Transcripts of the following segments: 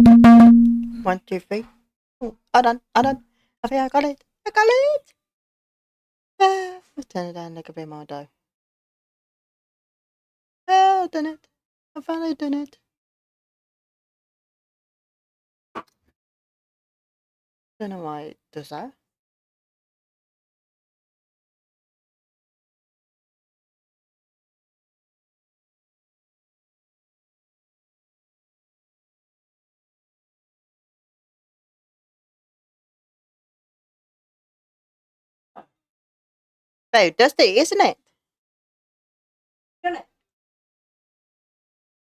1, 2, 3. Oh, I done. I think I got it. I got it. Let's turn it down a little bit more though. Oh, done it. I finally done it. Don't know why it does that. Very dusty, isn't it? Isn't it?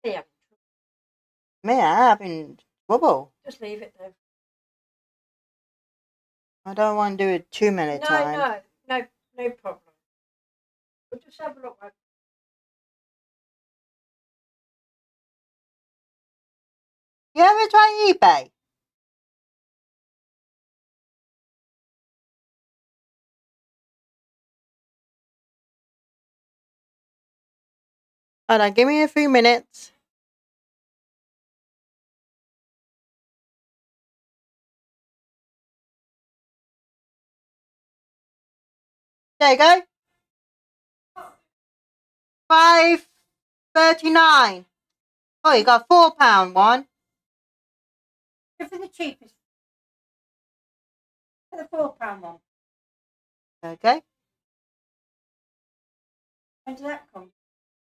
Yeah. Me, I having trouble. Just leave it though. I don't want to do it too many times. No problem. We'll just have a look. You ever try eBay? Hold on, give me a few minutes. There you go. $5.39. Oh, you got £4 one. Go for the cheapest. For the £4 one. Okay. When did that come?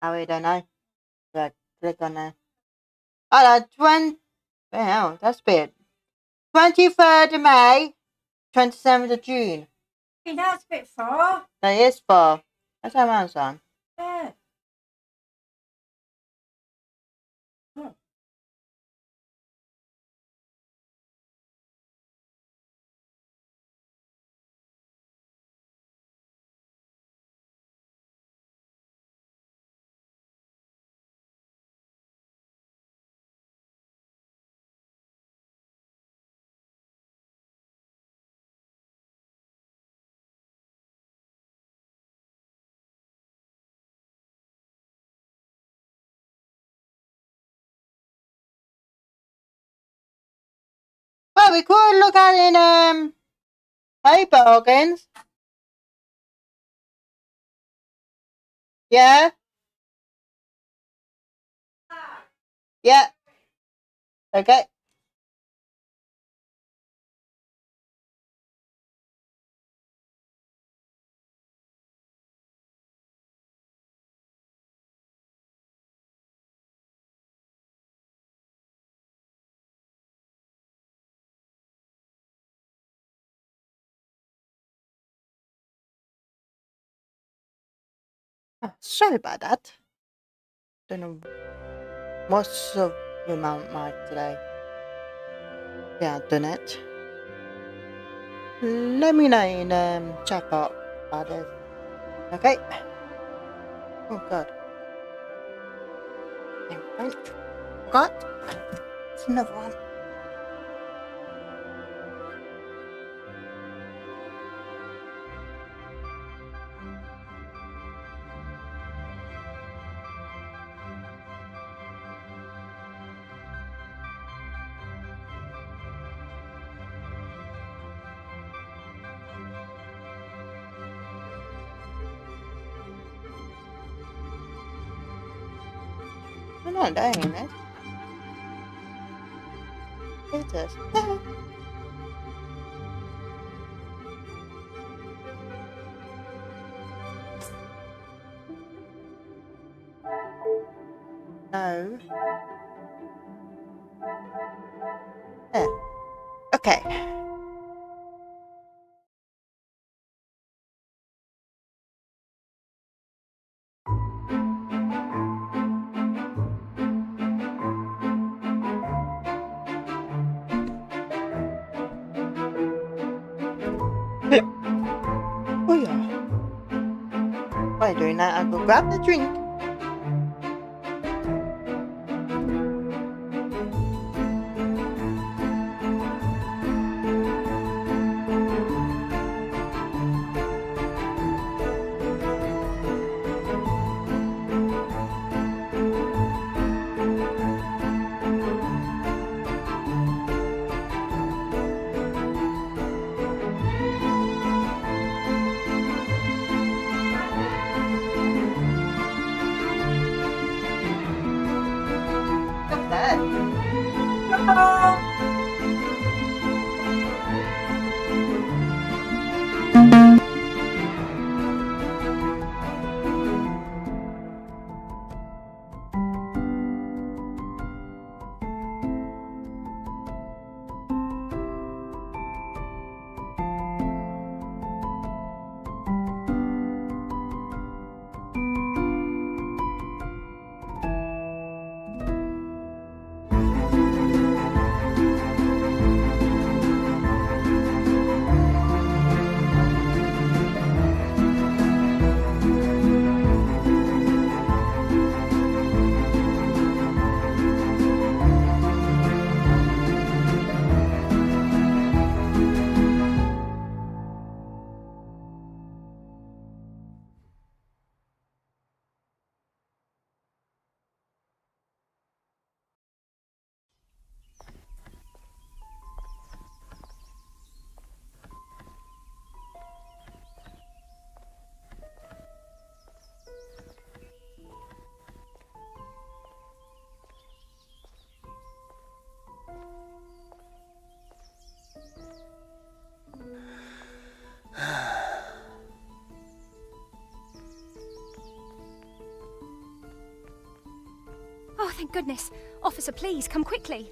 Oh, we don't know. So click on there. Oh, 20. Wow, that's big. 23rd of May, 27th of June. Hey, that's a bit far. That is far. That's how mine's on. Yeah. Oh. Well, we could look at it in hay bargains. Yeah. Yeah. Okay. Oh, sorry about that. Don't know what's up with my mic today. Yeah, I've done it. Let me know in chat box about it. Okay. Oh god. Got. It's another one. I'm not dying in it. It is. No. There. Okay. Oh yeah. While you're doing that, I'll go grab the drink. Oh, thank goodness. Officer, please, come quickly.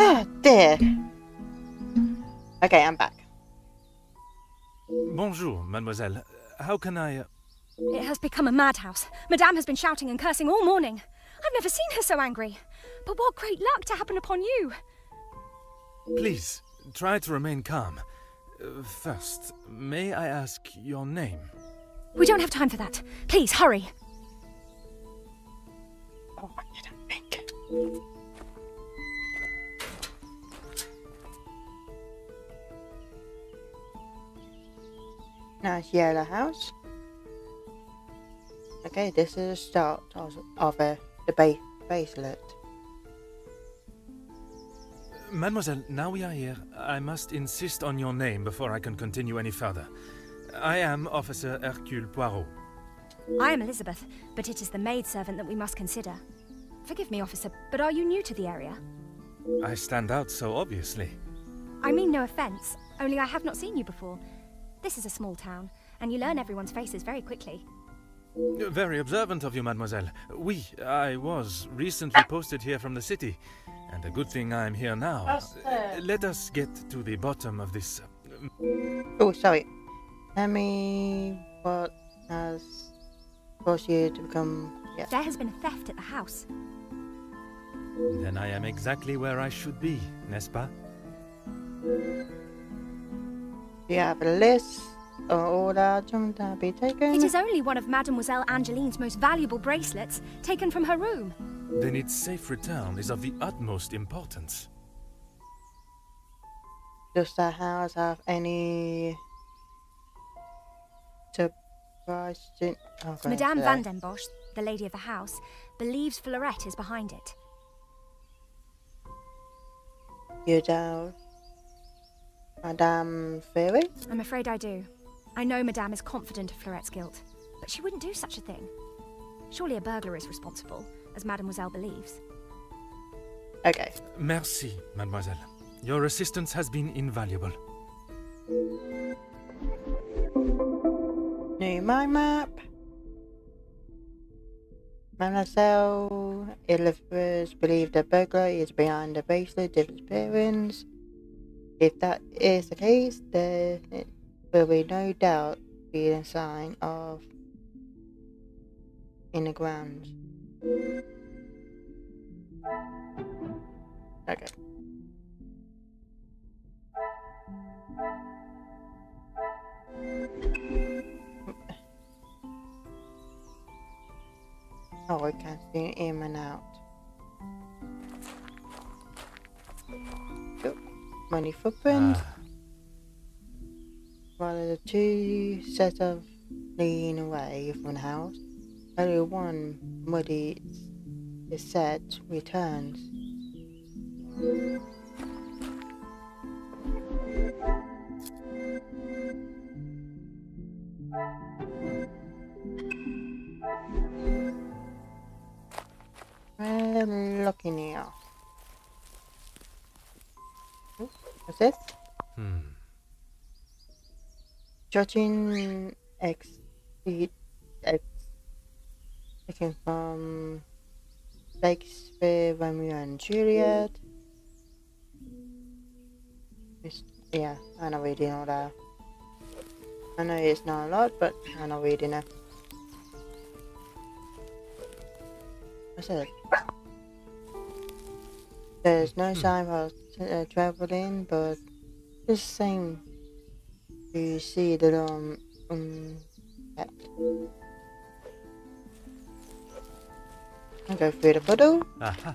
Oh dear. Okay, I'm back. Bonjour, mademoiselle. How can I... It has become a madhouse. Madame has been shouting and cursing all morning. I've never seen her so angry. But what great luck to happen upon you. Please, try to remain calm. First, may I ask your name? We don't have time for that. Please, hurry. Oh, I didn't think. Nice yellow house. Okay, this is the start of the bracelet. Mademoiselle, now we are here, I must insist on your name before I can continue any further. I am Officer Hercule Poirot. I am Elizabeth, but it is the maidservant that we must consider. Forgive me, officer, but are you new to the area? I stand out so obviously. I mean no offence, only I have not seen you before. This is a small town, and you learn everyone's faces very quickly. Very observant of you, mademoiselle. I was recently posted here from the city, and a good thing I'm here now. Let us get to the bottom of this... Oh, sorry. Tell me what has caused you to become... Yeah. There has been a theft at the house. Then I am exactly where I should be, n'est-ce pas? Do you have a list of all the items that be taken? It is only one of Mademoiselle Angeline's most valuable bracelets, taken from her room. Then its safe return is of the utmost importance. Does the house have any surprising... Madame Van den Bosch, the lady of the house, believes Fleurette is behind it. You doubt Madame Fairy? I'm afraid I do. I know Madame is confident of Fleurette's guilt, but she wouldn't do such a thing. Surely a burglar is responsible, as Mademoiselle believes. Okay. Merci, mademoiselle. Your assistance has been invaluable. my map. Mademoiselle Elizabeth believes the burglar is behind the bracelet disappearance. If that is the case, there will be no doubt be a sign of in the ground. Okay. Oh, I can't see in and out. Yep. Many footprints. While the two set of lean away from the house, only one muddy set returns. Well, looking here. What's this? Judging taken from Shakespeare, Romeo and Juliet. Yeah, I know reading all that. I know it's not a lot, but I know reading it. What's it? There's no sign of traveling, but just same. You see the pet. I go through the puddle. Aha.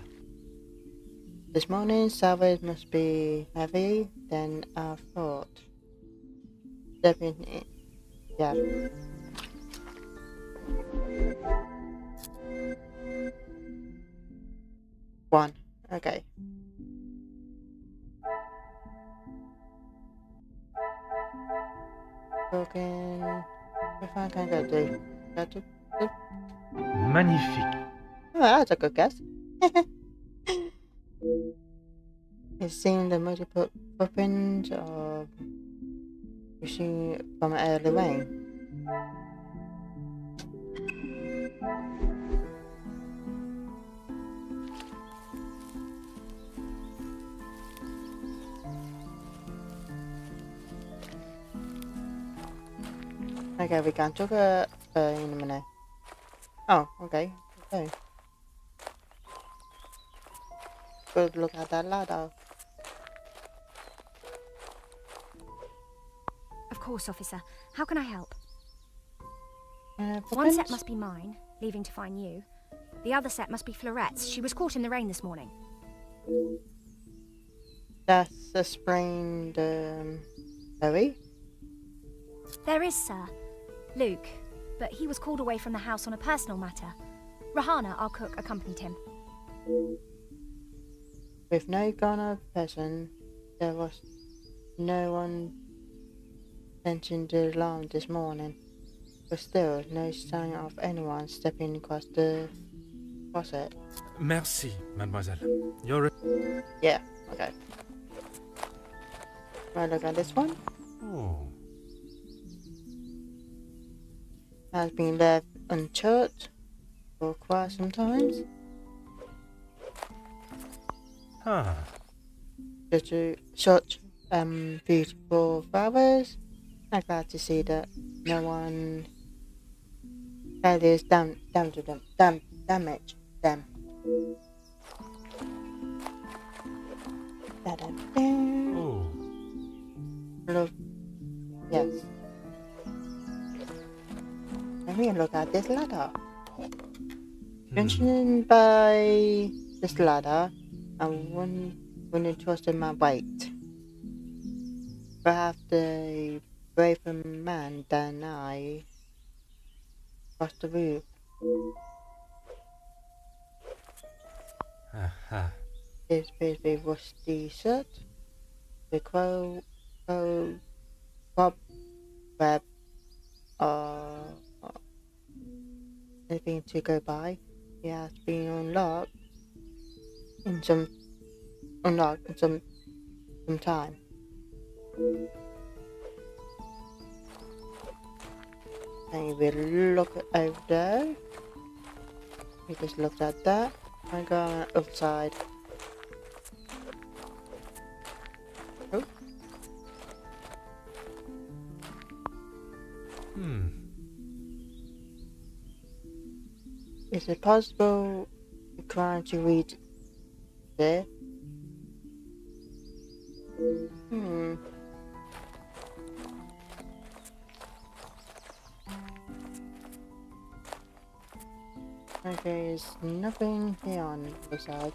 This morning, salvage must be heavy than I thought. Stepping in. Yeah. One. Okay. Broken. If I can go do. Magnifique. Oh, that's a good guess. It's seen the multiple footprints of machine from early rain. Okay, we can talk in a minute. Oh, okay. Okay. Good look at that ladder. Of course, officer. How can I help? One Footprints? set must be mine, leaving to find you. The other set must be Florette's. She was caught in the rain this morning. That's a sprained Harry. There is, sir. Luke, but he was called away from the house on a personal matter. Rahana, our cook, accompanied him. With no gone person, there was no one mentioned the alarm this morning. But still, no sign of anyone stepping across the closet. Merci, mademoiselle. You're Yeah, okay. Right, look at this one. Oh. Has been left untouched for quite some time. Ah. Such beautiful flowers. I'm glad to see that no one is damage them. Oh. Look, yes. Let me look at this ladder. Mentioned by this ladder, I wouldn't trust in my weight. Perhaps the braver man than I crossed the roof. Aha. This appears to be rusty shirt. The cobweb anything to go by. It has been unlocked in some time. And we look over there. We just looked at that. I go outside. Oh. Is it possible you're trying to read there? Okay, there's nothing here on the side.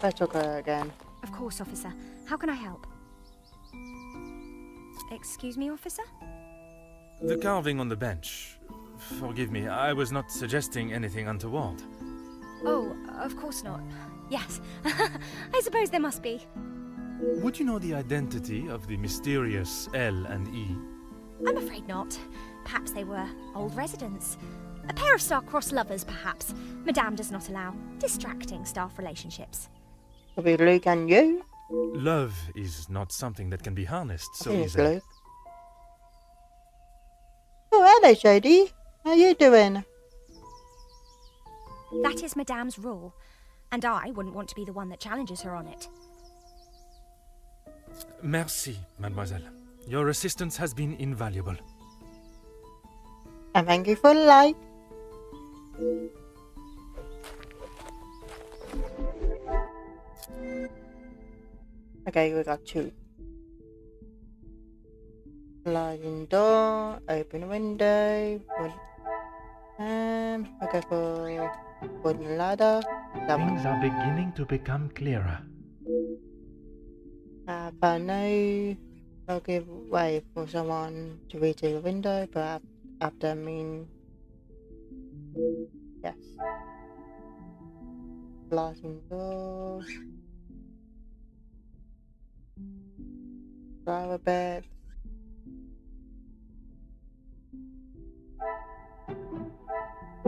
Let's look at it again. Of course, officer. How can I help? Excuse me, officer? The carving on the bench. Forgive me, I was not suggesting anything untoward. Oh, of course not. Yes. I suppose there must be. Would you know the identity of the mysterious L and E? I'm afraid not. Perhaps they were old residents. A pair of star-crossed lovers, perhaps. Madame does not allow distracting staff relationships. It'll be Luke and you. Love is not something that can be harnessed so It's easily. Luke. Oh, hello, Jodie. How you doing? That is Madame's rule, and I wouldn't want to be the one that challenges her on it. Merci, mademoiselle. Your assistance has been invaluable. And thank you for the light. Okay, we got two. Sliding door, open window, okay for wooden ladder. That one. Things are beginning to become clearer. But no, I'll give way for someone to reach the window, but after yes. Sliding door. Flower bed.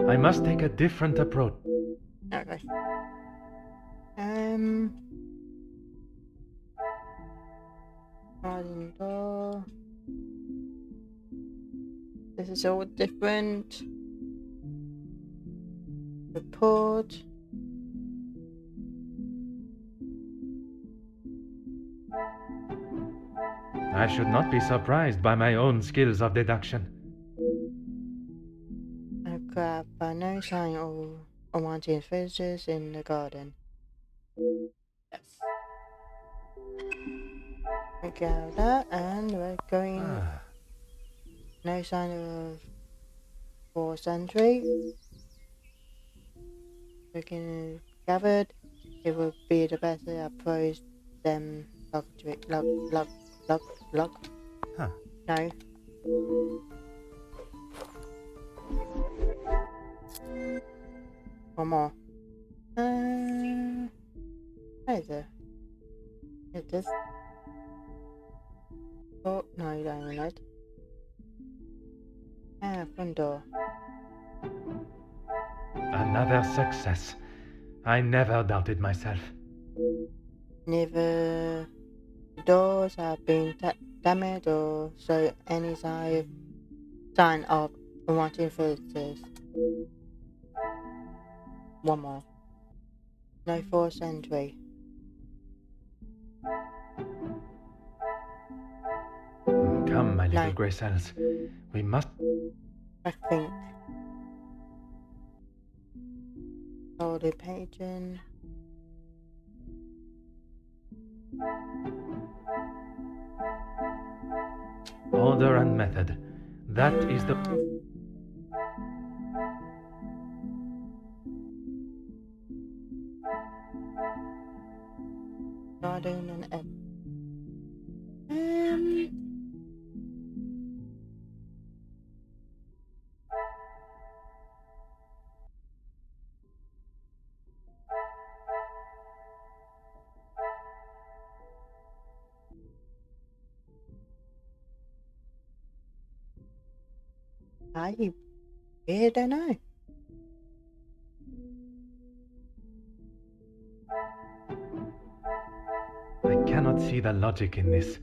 I must take a different approach. Okay. Sliding door. This is all different. Report. I should not be surprised by my own skills of deduction. I grab no sign of unwanted visitors in the garden. Yes. We got that, and we're going. No sign of 4th century. We can gathered. It would be the best approach them lock. Huh. No. One more. Where is it? Is this? Oh, no, you don't even know it. Front door. Another success. I never doubted myself. Neither doors have been damaged or show any sign of unwanted visitors. One more. No 4th century. Come, my little No. grey cells. We must... I think. Holy pigeon. Order and method. That is the... Garden and egg. I really don't know. I cannot see the logic in this.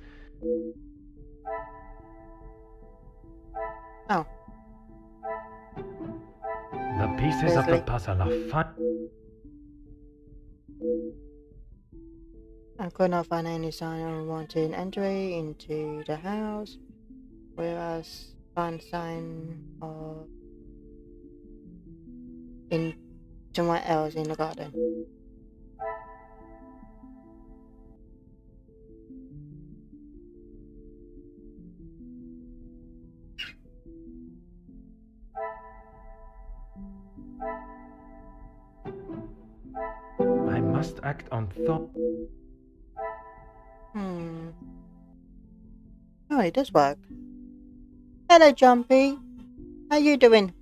Traces of the Seriously. puzzle are fine. I could not find any sign of wanting entry into the house, whereas found sign of in somewhere else in the garden. I must act on thought. Oh, it does work. Hello, Jumpy. How you doing?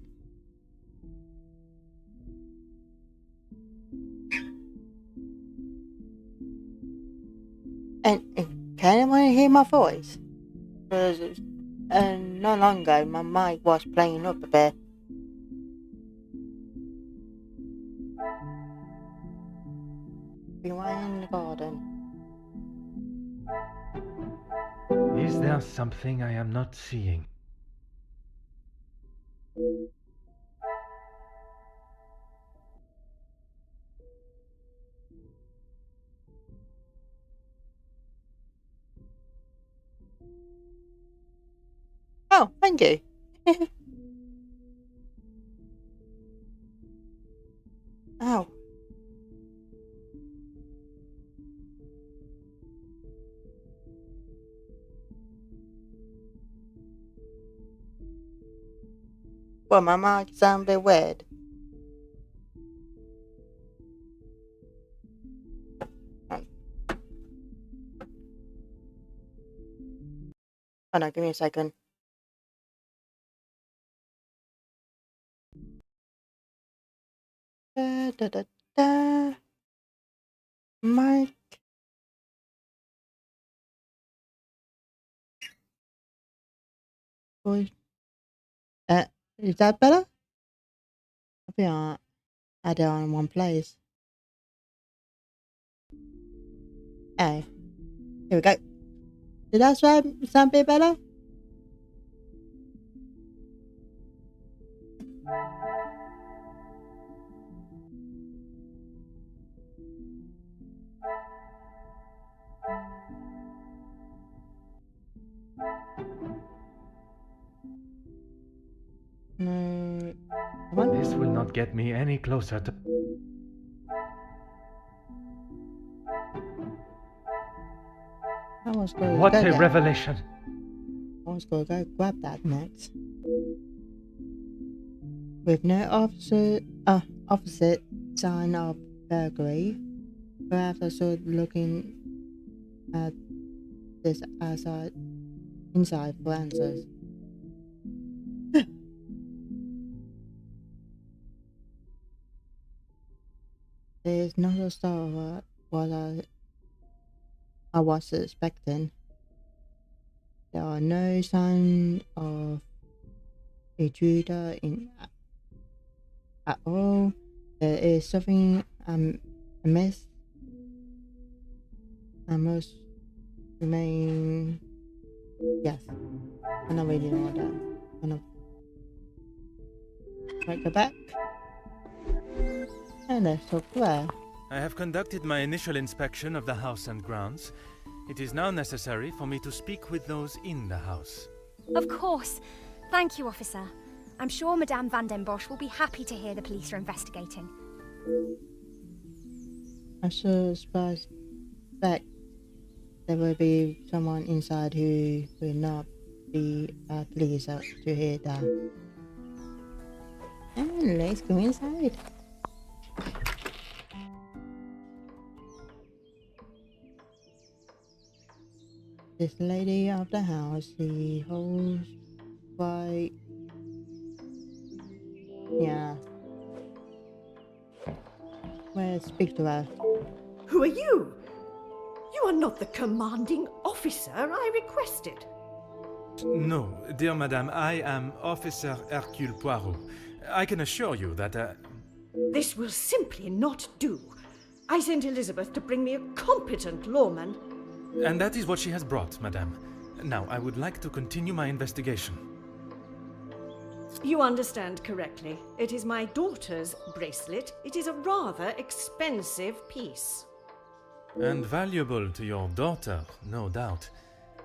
And can anyone hear my voice? Because not long ago, my mic was playing up a bit. Be right in the garden. Is there something I am not seeing? Oh, thank you. Ow. Well, my mic sounds a bit weird. Oh no, give me a second. Da, da, da, da. Mic. Voice. Is that better? I think I had it on in one place. Oh, here we go. Did that sound a bit better? No. Come on. This will not get me any closer to... I was going to What go a there. revelation! I was going to go grab that next. With no opposite sign of burglary, perhaps I should looking at this inside for answers. There is not a star of what I was expecting. There are no signs of intruder in at all. There is something amiss. I must remain. Yes, I don't really know what that. I know. Right, go back. And let's talk to her. I have conducted my initial inspection of the house and grounds. It is now necessary for me to speak with those in the house. Of course. Thank you, officer. I'm sure Madame Van den Bosch will be happy to hear the police are investigating. I suspect there will be someone inside who will not be pleased to hear that. And let's go inside. This lady of the house, she holds quite... Yeah. Well, speak to her. Who are you? You are not the commanding officer I requested. No, dear madame, I am Officer Hercule Poirot. I can assure you that... This will simply not do. I sent Elizabeth to bring me a competent lawman. And that is what she has brought, madame. Now, I would like to continue my investigation. You understand correctly. It is my daughter's bracelet. It is a rather expensive piece. And valuable to your daughter, no doubt.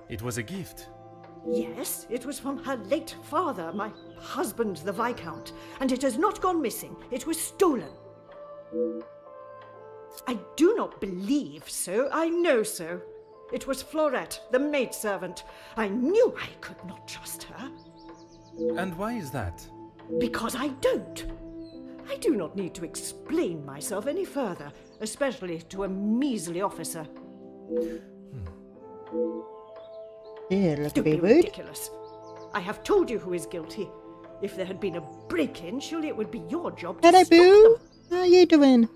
It was a gift. Yes, it was from her late father, my husband, the Viscount, and it has not gone missing. It was stolen. I do not believe so. I know so. It was Florette, the maidservant. I knew I could not trust her. And why is that? Because I don't. I do not need to explain myself any further, especially to a measly officer. Yeah, look to Don't be be rude. ridiculous. I have told you who is guilty. If there had been a break-in, surely it would be your job to Hello, stop Boo. them. How you doing?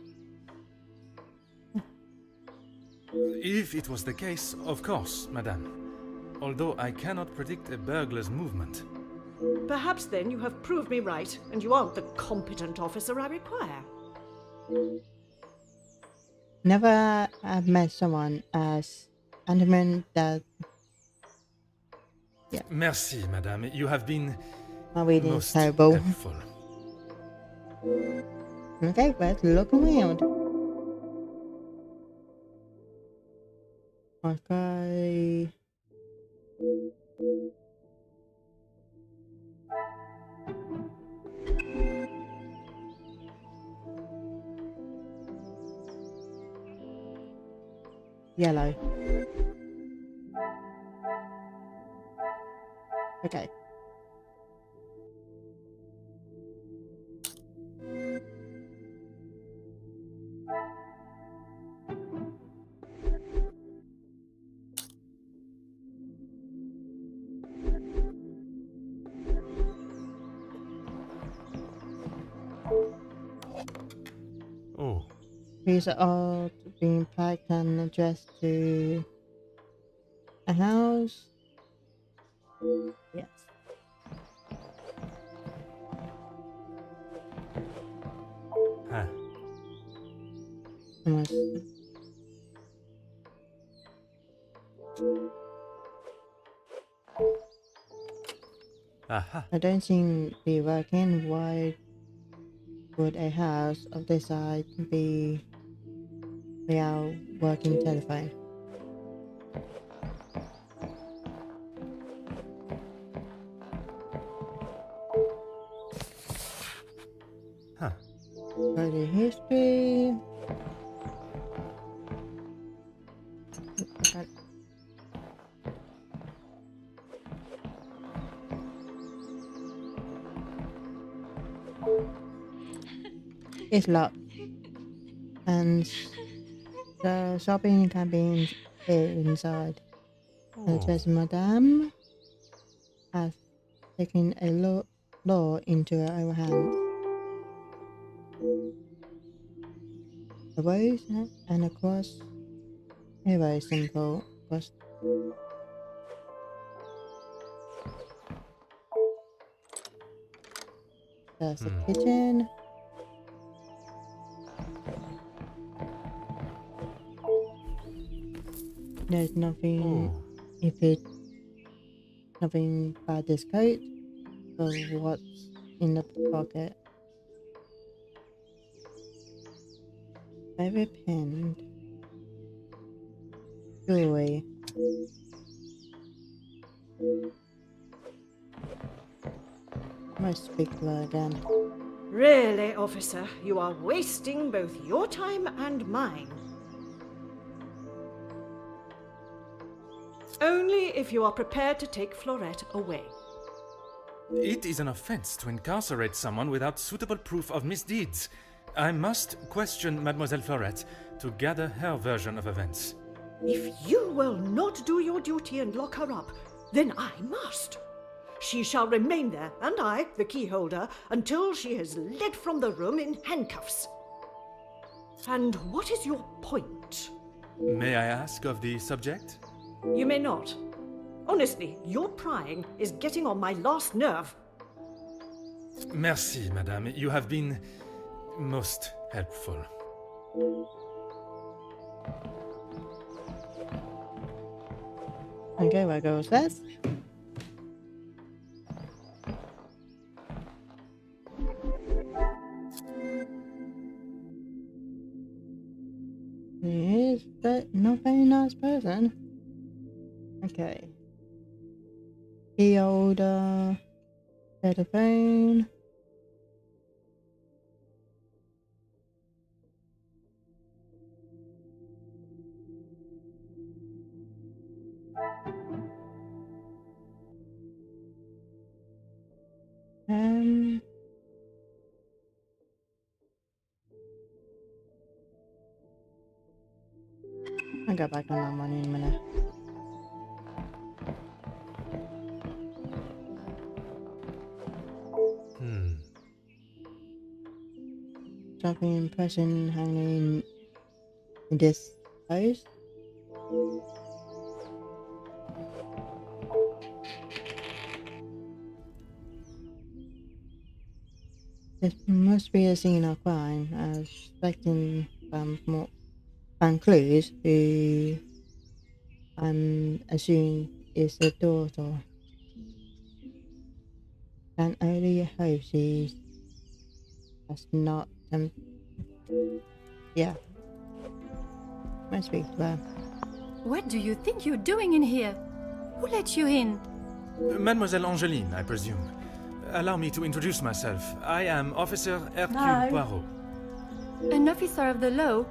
If it was the case, of course, madame. Although I cannot predict a burglar's movement. Perhaps then you have proved me right, and you aren't the competent officer I require. Never have met someone as adamant that Merci, madame. You have been my reading is most terrible. helpful. Okay, let's look around. Okay. Yellow. Okay. Oh, These are all being packed and addressed to a house. Yes. huh. Almost. Aha. I don't seem to be working. Why would a house of this size be without working telephone? Huh. Go to history. Okay. It's locked, and the shopping can be inside. Oh. Just Madame has taken a law into her own hands. A rose and a cross. A very simple cross. There's a kitchen. There's nothing. Oh. If it nothing but this coat. So what's in the pocket? Very pinned. Jewelry. Must speak to her again. Really, officer, you are wasting both your time and mine. Only if you are prepared to take Florette away. It is an offense to incarcerate someone without suitable proof of misdeeds. I must question Mademoiselle Florette to gather her version of events. If you will not do your duty and lock her up, then I must. She shall remain there, and I, the key holder, until she is led from the room in handcuffs. And what is your point? May I ask of the subject? You may not. Honestly, your prying is getting on my last nerve. Merci, madame. You have been most helpful. Okay, where goes this? then. Okay. Key holder. Telephone. I'll go back on that money in a minute. Shopping impression hanging in this house. This must be a scene of crime. I was expecting more clues who I'm assuming is the daughter. Can only hope she's not yeah. Must be well. What do you think you're doing in here? Who let you in? Mademoiselle Angeline, I presume. Allow me to introduce myself. I am Officer Hercule Poirot. An officer of the law?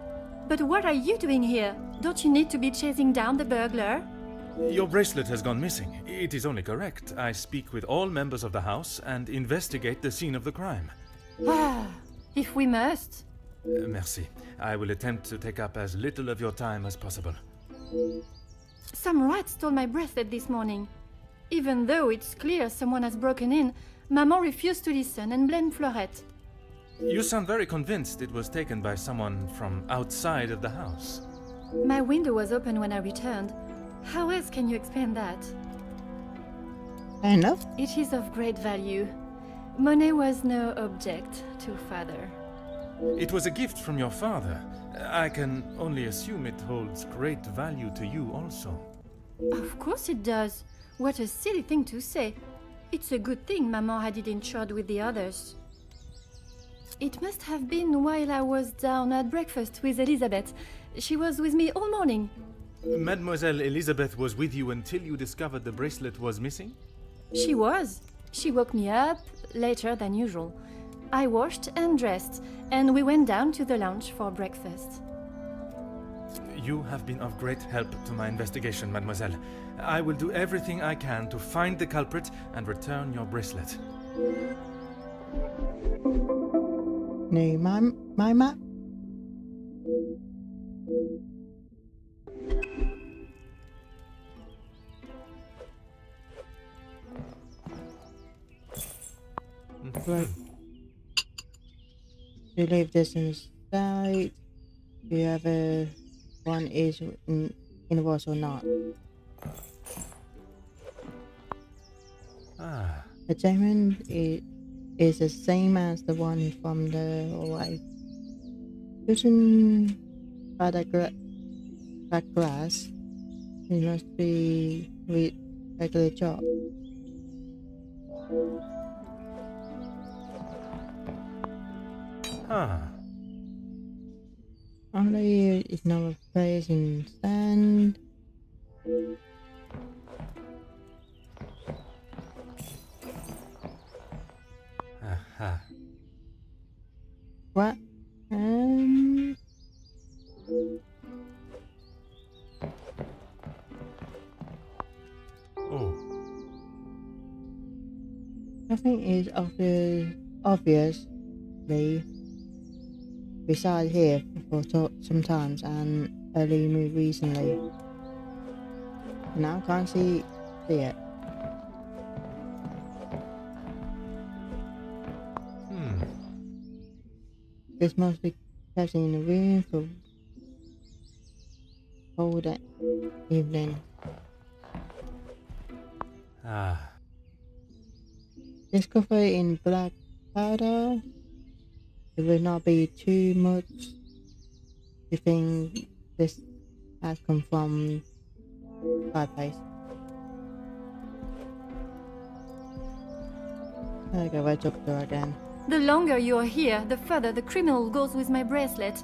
But what are you doing here? Don't you need to be chasing down the burglar? Your bracelet has gone missing. It is only correct. I speak with all members of the house and investigate the scene of the crime. Ah, if we must. Merci. I will attempt to take up as little of your time as possible. Some rat stole my bracelet this morning. Even though it's clear someone has broken in, Maman refused to listen and blamed Fleurette. You sound very convinced it was taken by someone from outside of the house. My window was open when I returned. How else can you explain that? Fair enough. It is of great value. Money was no object to father. It was a gift from your father. I can only assume it holds great value to you also. Of course it does. What a silly thing to say. It's a good thing Maman had it insured with the others. It must have been while I was down at breakfast with Elizabeth. She was with me all morning. Mademoiselle Elizabeth was with you until you discovered the bracelet was missing? She was. She woke me up later than usual. I washed and dressed, and we went down to the lounge for breakfast. You have been of great help to my investigation, mademoiselle. I will do everything I can to find the culprit and return your bracelet. No, my map. Right. You leave this inside. Whoever one is in the walls or not. Ah. The diamond is the same as the one from the hallway. Judging by that glass, it must be with regular job. Ah. Only is now a place in stand. Aha. What? Oh. Nothing is obviously reside here for sometimes and early moved recently. Now can't see it. This must be kept in a room for cold evening. Ah. This cover in black powder. It would not be too much to think this has come from fireplace. I go right up to again. The longer you're here, the further the criminal goes with my bracelet.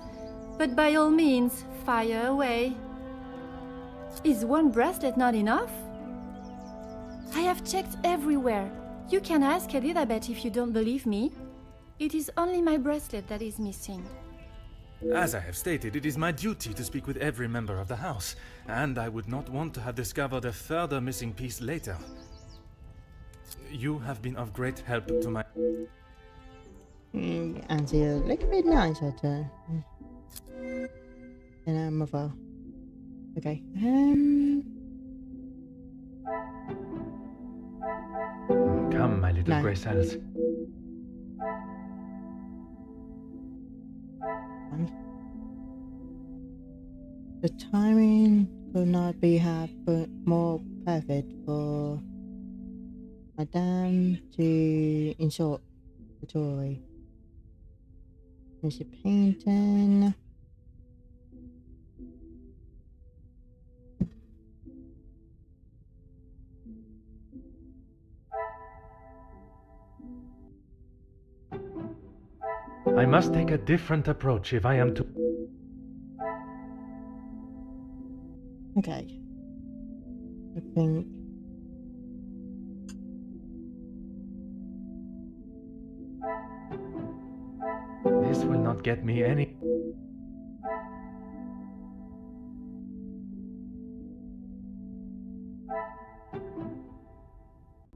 But by all means, fire away. Is one bracelet not enough? I have checked everywhere. You can ask Elizabeth if you don't believe me. It is only my bracelet that is missing. As I have stated, it is my duty to speak with every member of the house, and I would not want to have discovered a further missing piece later. You have been of great help to my... And see a little bit nicer to... And a mother. Okay. Come, my little No. grey cells. The timing could not be but more perfect for Madame to insult the toy. Mr. Painton. I must take a different approach if I am to... Okay. I think This will not get me any...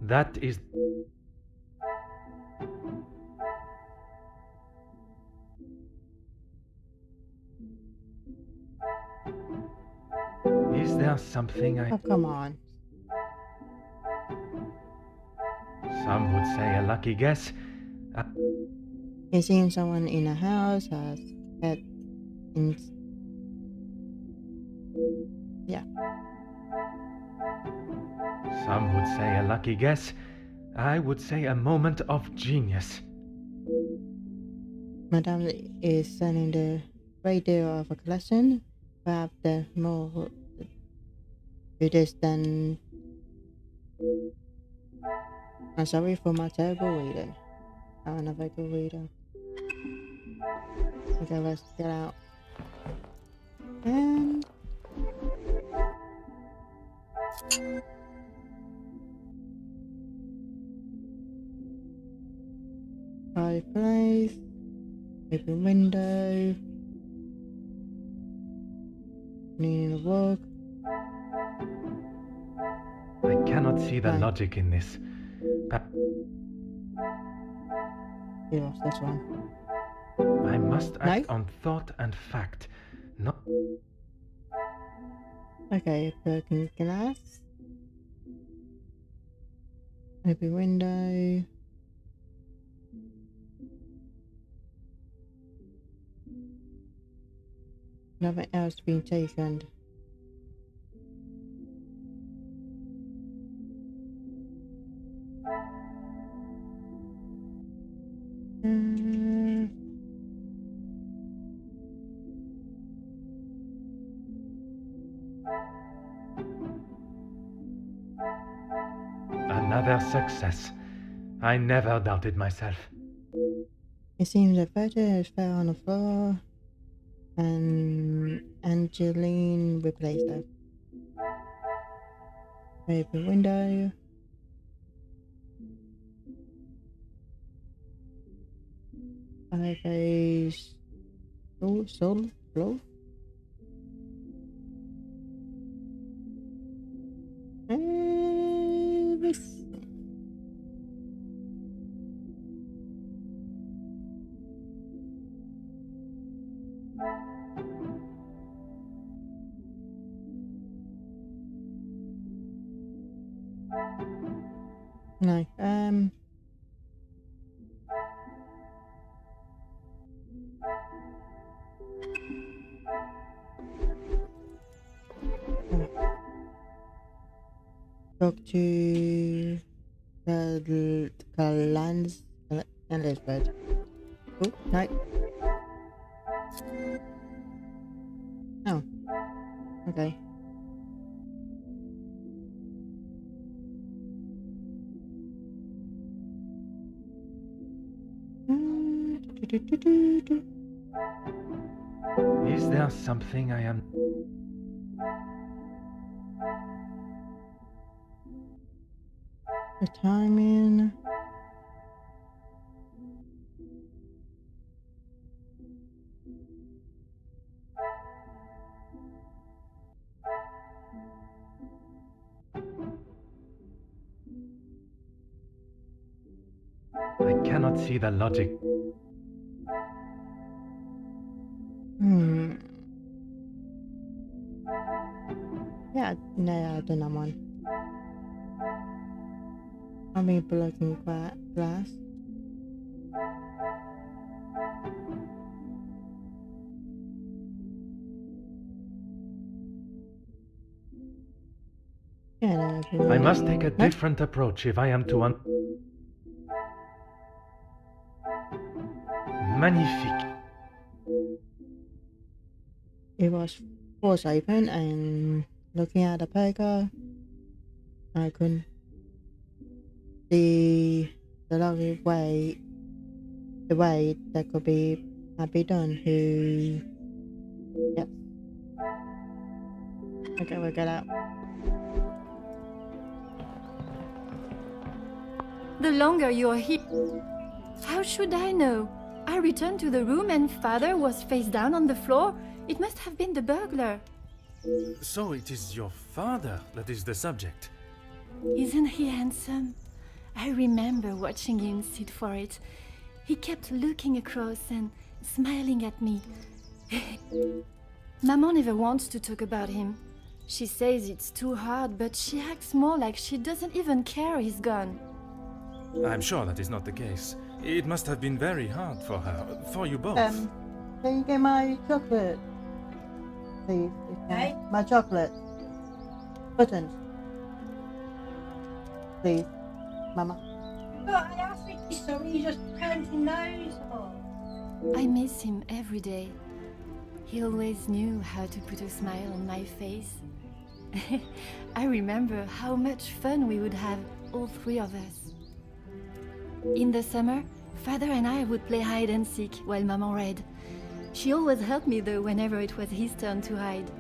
That is... Is there something I... oh come on. Some would say a lucky guess. It seems someone in a house has had Some would say a lucky guess. I would say a moment of genius. Madame is selling the great deal of a collection. Perhaps there's more to this than... I'm sorry for my terrible reading. I'm not a very good reader. Okay, let's get out. And... fireplace. Open window. Cleaning the work. I cannot see the Fine. logic in this. You lost this one. I must act No? on thought and fact. Not... Okay, broken glass. Open window. Nothing else being taken. Another success. I never doubted myself. It seems a photo fell on the floor and Angeline replaced her. Open window. Fireplace. Oh, soul floor. No, talk to Calans Elizabeth. Oh, no. Oh, okay. Is there something I am... The timing. I cannot see the logic. Yeah, no, I don't know one. I mean, blocking glass. Yeah, no, I must take a different approach if I am to Magnifique. It was force open and looking at the poker, I couldn't see the lovely way, the way that could be had been done. Who? Yep. Okay, we'll get out. The longer you're here... How should I know? I returned to the room and father was face down on the floor. It must have been the burglar. So it is your father that is the subject. Isn't he handsome? I remember watching him sit for it. He kept looking across and smiling at me. Maman never wants to talk about him. She says it's too hard, but she acts more like she doesn't even care he's gone. I'm sure that is not the case. It must have been very hard for her, for you both. Can you get my chocolate, please? Hey? My chocolate buttons, please, Mama. But I asked Ricky, sorry, you just counting those off. I miss him every day. He always knew how to put a smile on my face. I remember how much fun we would have, all three of us. In the summer, father and I would play hide and seek while Maman read. She always helped me though whenever it was his turn to hide.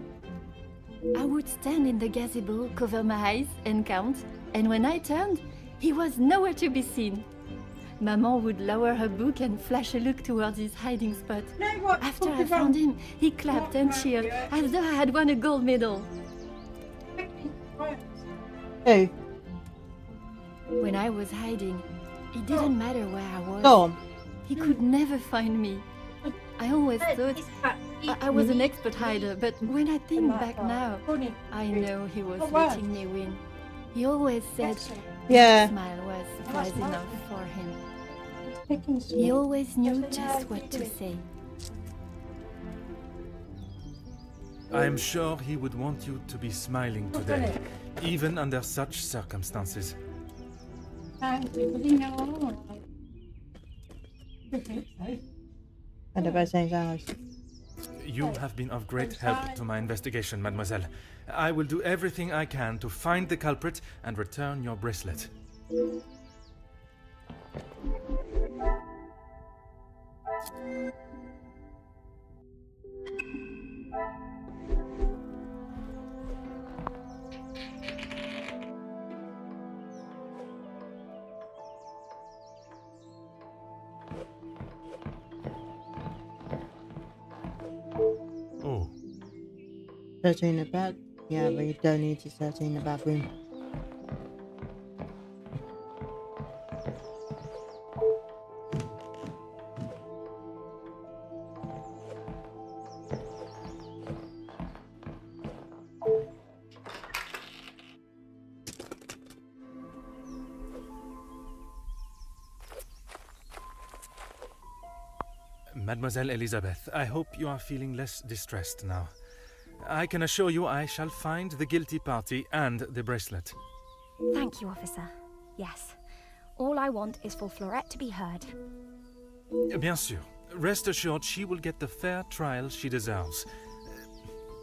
I would stand in the gazebo, cover my eyes and count, and when I turned, he was nowhere to be seen. Maman would lower her book and flash a look towards his hiding spot. No, what? After I found him, he clapped and cheered as though I had won a gold medal. Who? When I was hiding, it didn't matter where I was. Storm. He could never find me. I always thought I was an expert hider, but when I think back now, I know he was letting me win. He always said Yeah. my smile was surprise enough for him. He always knew just what to say. I am sure he would want you to be smiling today, even under such circumstances. And the best things I You have been of great help to my investigation, mademoiselle. I will do everything I can to find the culprit and return your bracelet. Oh, search in the bed. Yeah, we don't need to search in the bathroom. Mademoiselle Elizabeth, I hope you are feeling less distressed now. I can assure you I shall find the guilty party and the bracelet. Thank you, officer. Yes. All I want is for Florette to be heard. Bien sûr. Rest assured she will get the fair trial she deserves.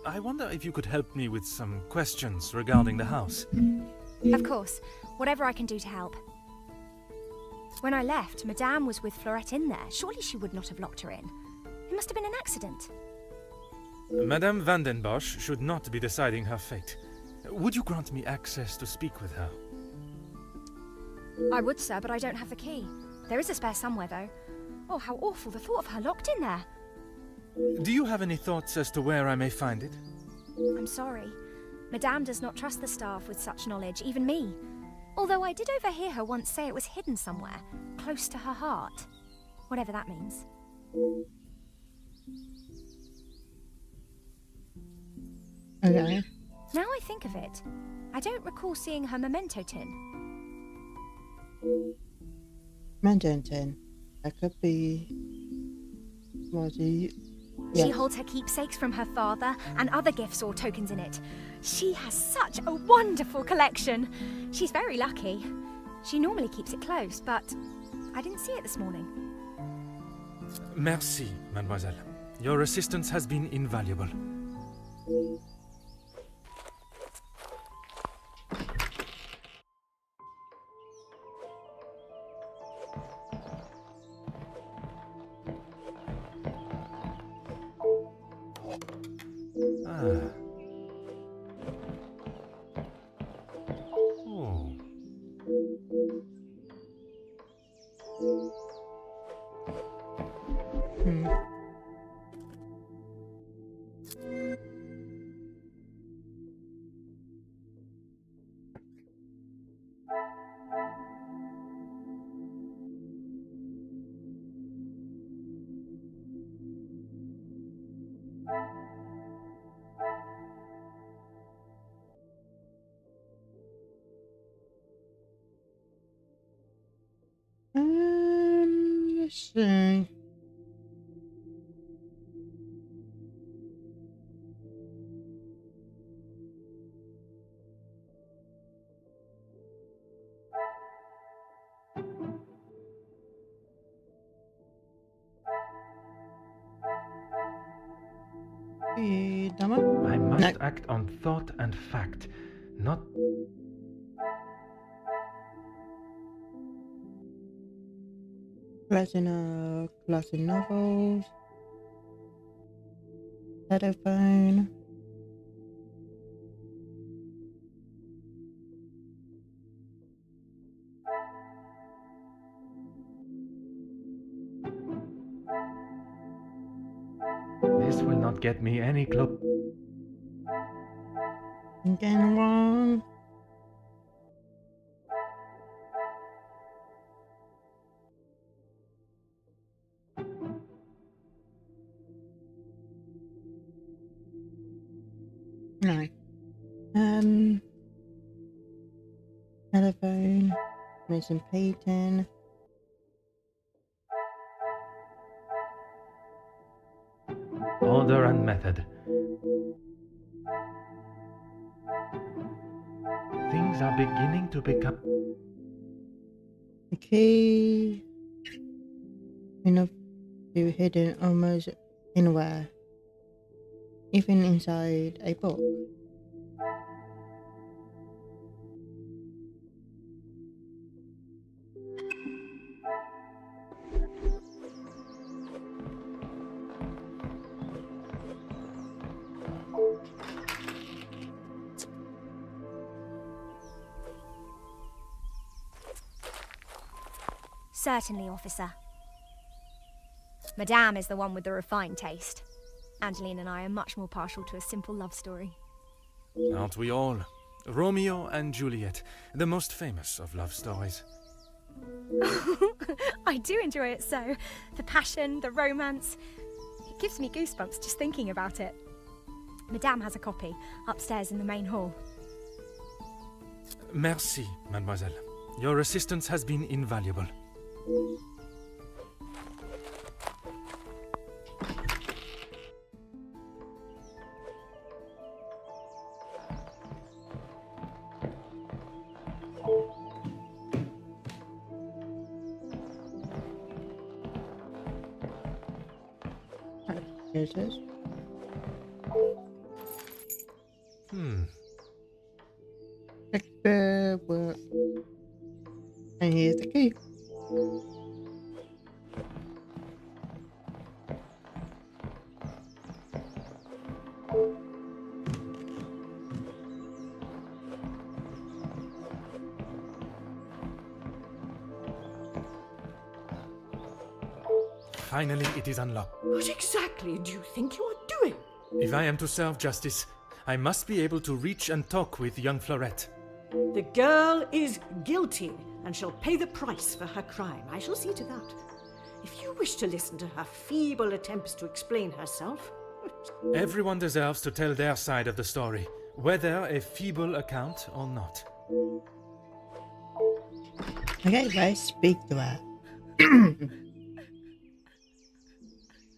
I wonder if you could help me with some questions regarding the house. Of course. Whatever I can do to help. When I left, Madame was with Florette in there. Surely she would not have locked her in. It must have been an accident. Madame Van den Bosch should not be deciding her fate. Would you grant me access to speak with her? I would, sir, but I don't have the key. There is a spare somewhere, though. Oh, how awful, the thought of her locked in there. Do you have any thoughts as to where I may find it? I'm sorry. Madame does not trust the staff with such knowledge, even me. Although I did overhear her once say it was hidden somewhere, close to her heart. Whatever that means. Okay. Now I think of it, I don't recall seeing her memento tin. Mandarin. That could be. Was he? She Yes. holds her keepsakes from her father and other gifts or tokens in it. She has such a wonderful collection. She's very lucky. She normally keeps it close, but I didn't see it this morning. Merci, mademoiselle. Your assistance has been invaluable. Ah. Oh. Hmm. Let's see. Dama? I must No. act on thought and fact, not... Classic novels. Telephone. This will not get me any clo... Again wrong. No. Telephone. Missing Peyton. Order and method. Things are beginning to become... The key. Enough to be hidden almost anywhere. Even inside a book. Certainly, officer. Madame is the one with the refined taste. Angeline and I are much more partial to a simple love story. Aren't we all? Romeo and Juliet, the most famous of love stories. I do enjoy it so. The passion, the romance. It gives me goosebumps just thinking about it. Madame has a copy upstairs in the main hall. Merci, mademoiselle. Your assistance has been invaluable. Here's this. Extra work. And here's the key. Finally, it is unlocked. What exactly do you think you are doing? If I am to serve justice, I must be able to reach and talk with young Florette. The girl is guilty and shall pay the price for her crime. I shall see to that. If you wish to listen to her feeble attempts to explain herself... Everyone deserves to tell their side of the story, whether a feeble account or not. Okay, guys, speak to her.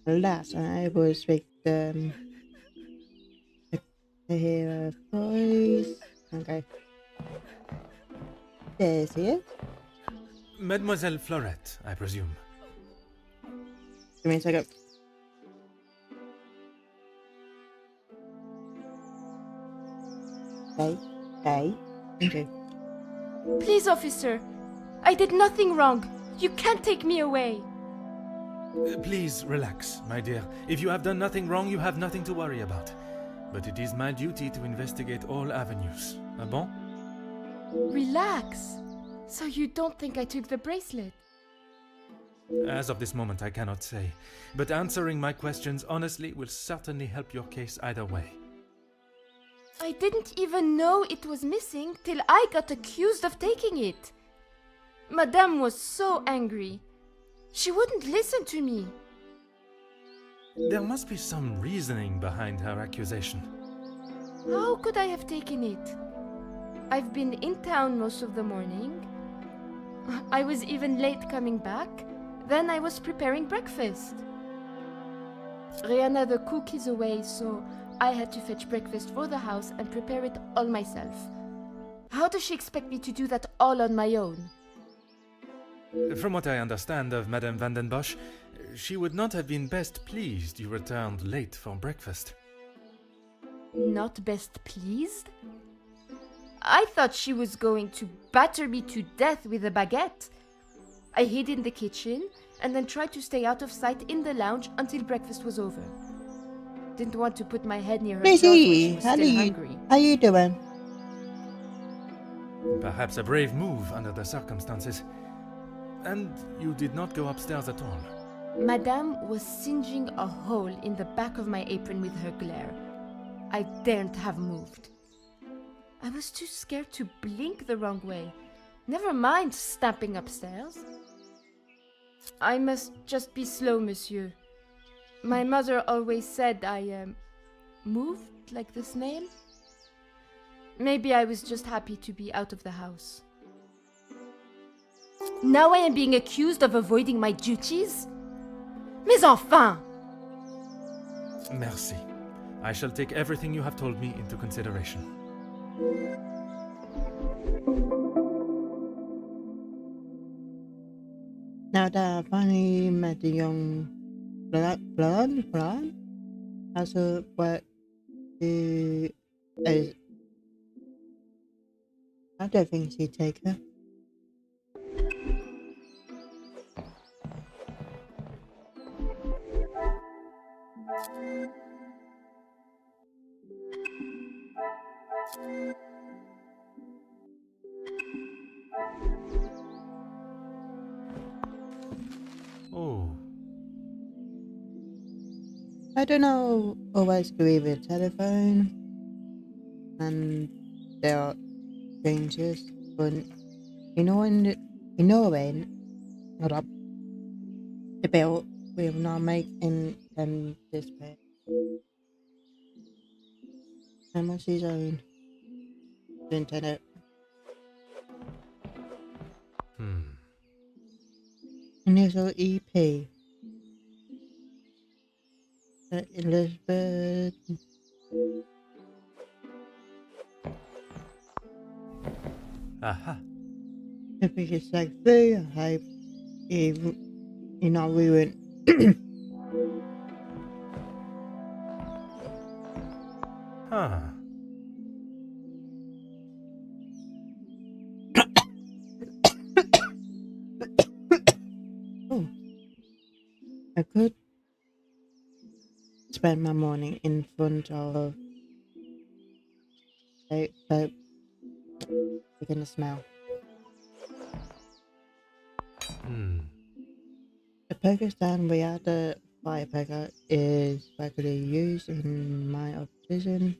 Last time I will speak to hear her voice. Okay. There's it. Mademoiselle Florette, I presume. Give me a second. Okay. Thank you. Please, officer. I did nothing wrong. You can't take me away. Please relax, my dear. If you have done nothing wrong, you have nothing to worry about. But it is my duty to investigate all avenues. Ah bon? Relax. So you don't think I took the bracelet? As of this moment, I cannot say. But answering my questions honestly will certainly help your case either way. I didn't even know it was missing till I got accused of taking it. Madame was so angry. She wouldn't listen to me. There must be some reasoning behind her accusation. How could I have taken it? I've been in town most of the morning. I was even late coming back. Then I was preparing breakfast. Rihanna the cook is away, so I had to fetch breakfast for the house and prepare it all myself. How does she expect me to do that all on my own? From what I understand of Madame van den Bosch, she would not have been best pleased you returned late for breakfast. Not best pleased? I thought she was going to batter me to death with a baguette. I hid in the kitchen and then tried to stay out of sight in the lounge until breakfast was over. Didn't want to put my head near her jaws when she Lizzie, was still hungry. how you doing? Perhaps a brave move under the circumstances. And you did not go upstairs at all. Madame was singeing a hole in the back of my apron with her glare. I daren't have moved. I was too scared to blink the wrong way. Never mind stamping upstairs. I must just be slow, monsieur. My mother always said I moved like the snail. Maybe I was just happy to be out of the house. Now I am being accused of avoiding my duties? Mais enfin! Merci. I shall take everything you have told me into consideration. Now that I finally met the young blood, as a what is I don't think she'd take her. Oh, I don't know always agree with telephone and there are strangers, but when hold up, the bill will not make in them display. How much is own internet? Initial EP. Elizabeth. aha. If it's like food, I hope if we went. Huh. Oh, I could spend my morning in front of. But we're gonna smell. Hmm. The poker stand without the fire poker is regularly used in my opposition.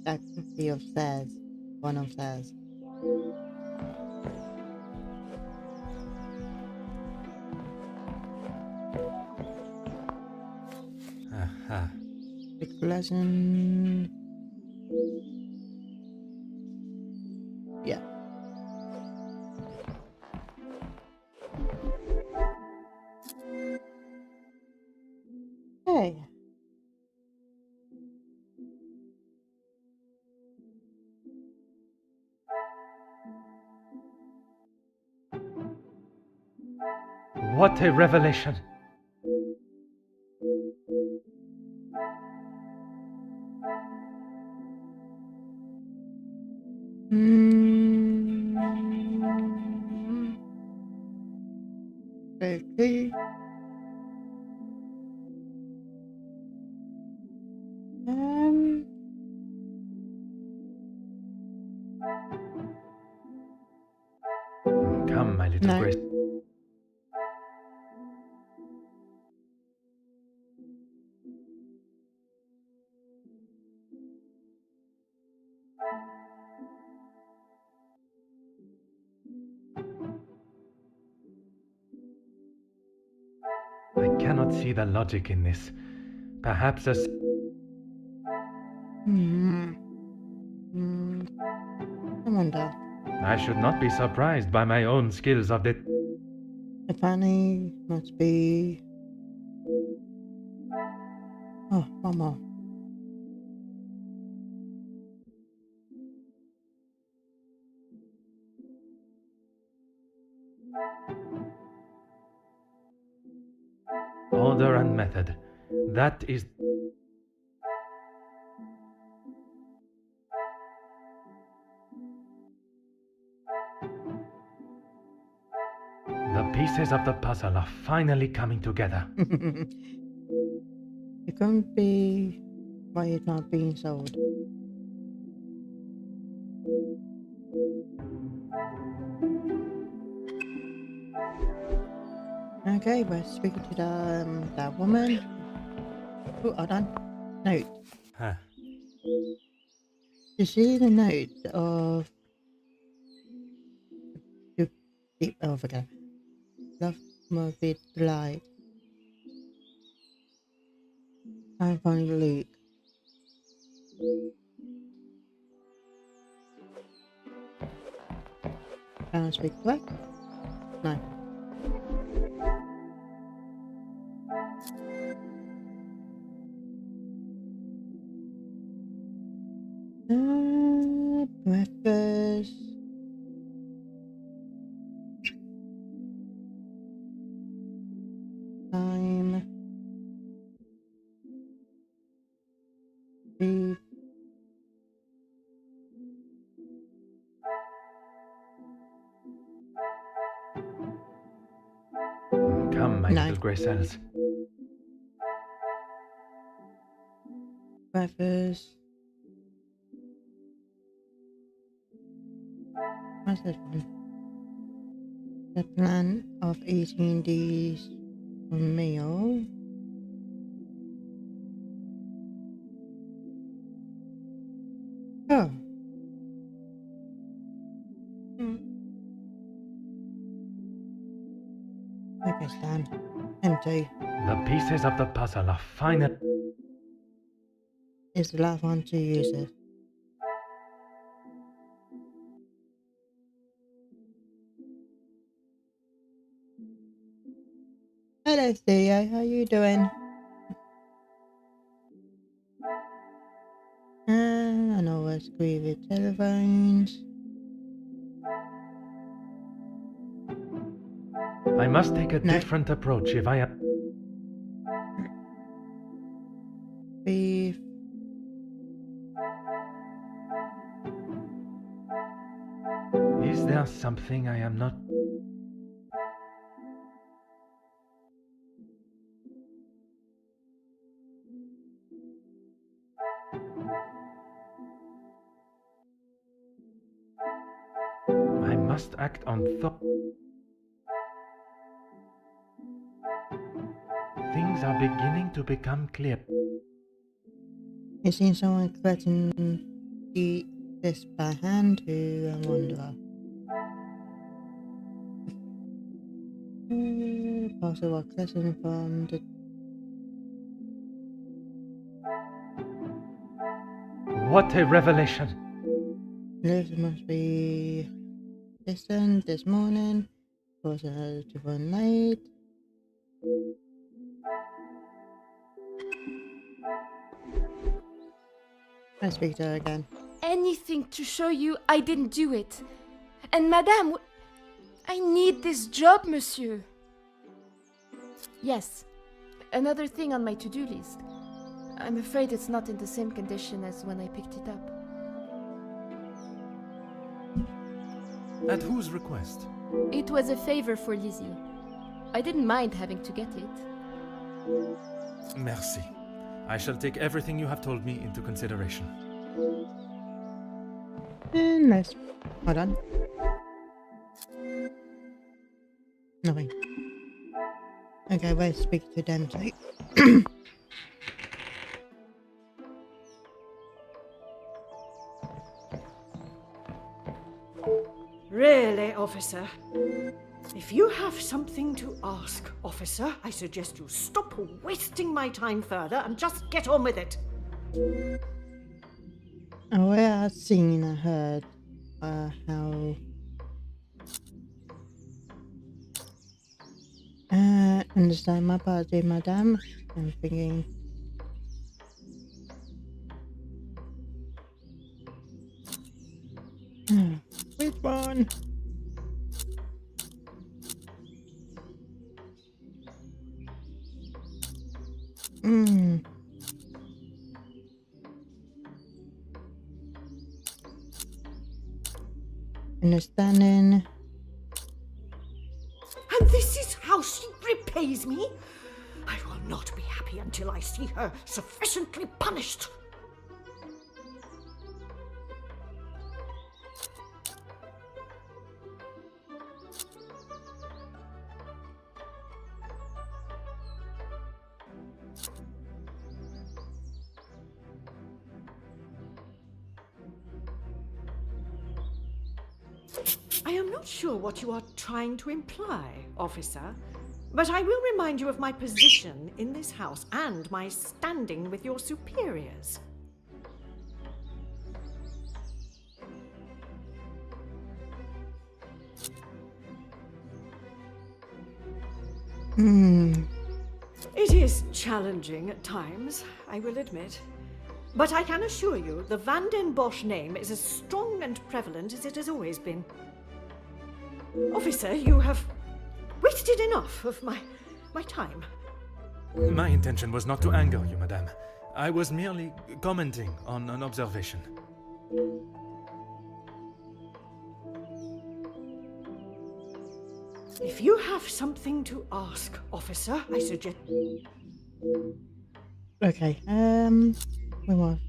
That could be upstairs. One upstairs. Aha. Big lesson. Yeah. Hey. What a revelation! Okay. Um. Come, my little No. Grace. I cannot see the logic in this. Perhaps a... I wonder. I should not be surprised by my own skills of the... The funny must be. Oh, one more. Order and method. That is... The pieces of the puzzle are finally coming together. It couldn't be why it's not being sold. Okay, we're speaking to that woman. Oh, hold on. Note. Huh. You see the note of deep overgame. Love morbid light. I'm finding Luke. Can I speak to her? No. Breakfast. Time. Beef. Come, my No. little grey cells. Breakfast. What's this one? The plan of eating these meal. Oh. Okay, Stan. Empty. The pieces of the puzzle are finally... Is the last one to use it. Hello, Theo. How you doing? I know what's agree with telephones. I must take a No. different approach if I am... Beef. Is there something I am not... I must act on thought. Things are beginning to become clear. You seen someone collecting this by hand to a wanderer. Parcel while collecting from the... What a revelation! Lives must be distant this morning. Was it to run late? Let's speak to her again. Anything to show you I didn't do it. And madame, I need this job, monsieur. Yes, another thing on my to-do list. I'm afraid it's not in the same condition as when I picked it up. At whose request? It was a favor for Lizzie. I didn't mind having to get it. Merci. I shall take everything you have told me into consideration. Nice. Hold on. Nothing. Okay, let's speak to Dante. Really, officer? If you have something to ask, officer, I suggest you stop wasting my time further and just get on with it. Oh, I seen and heard how understand my body, madame. I'm thinking which one? Understanding. And this is how she repays me? I will not be happy until I see her sufficiently punished. I am not sure what you are trying to imply, officer, but I will remind you of my position in this house and my standing with your superiors. It is challenging at times, I will admit. But I can assure you the Van den Bosch name is as strong and prevalent as it has always been. Officer, you have wasted enough of my time. My intention was not to anger you, madame. I was merely commenting on an observation. If you have something to ask, officer, I suggest... Okay, where was?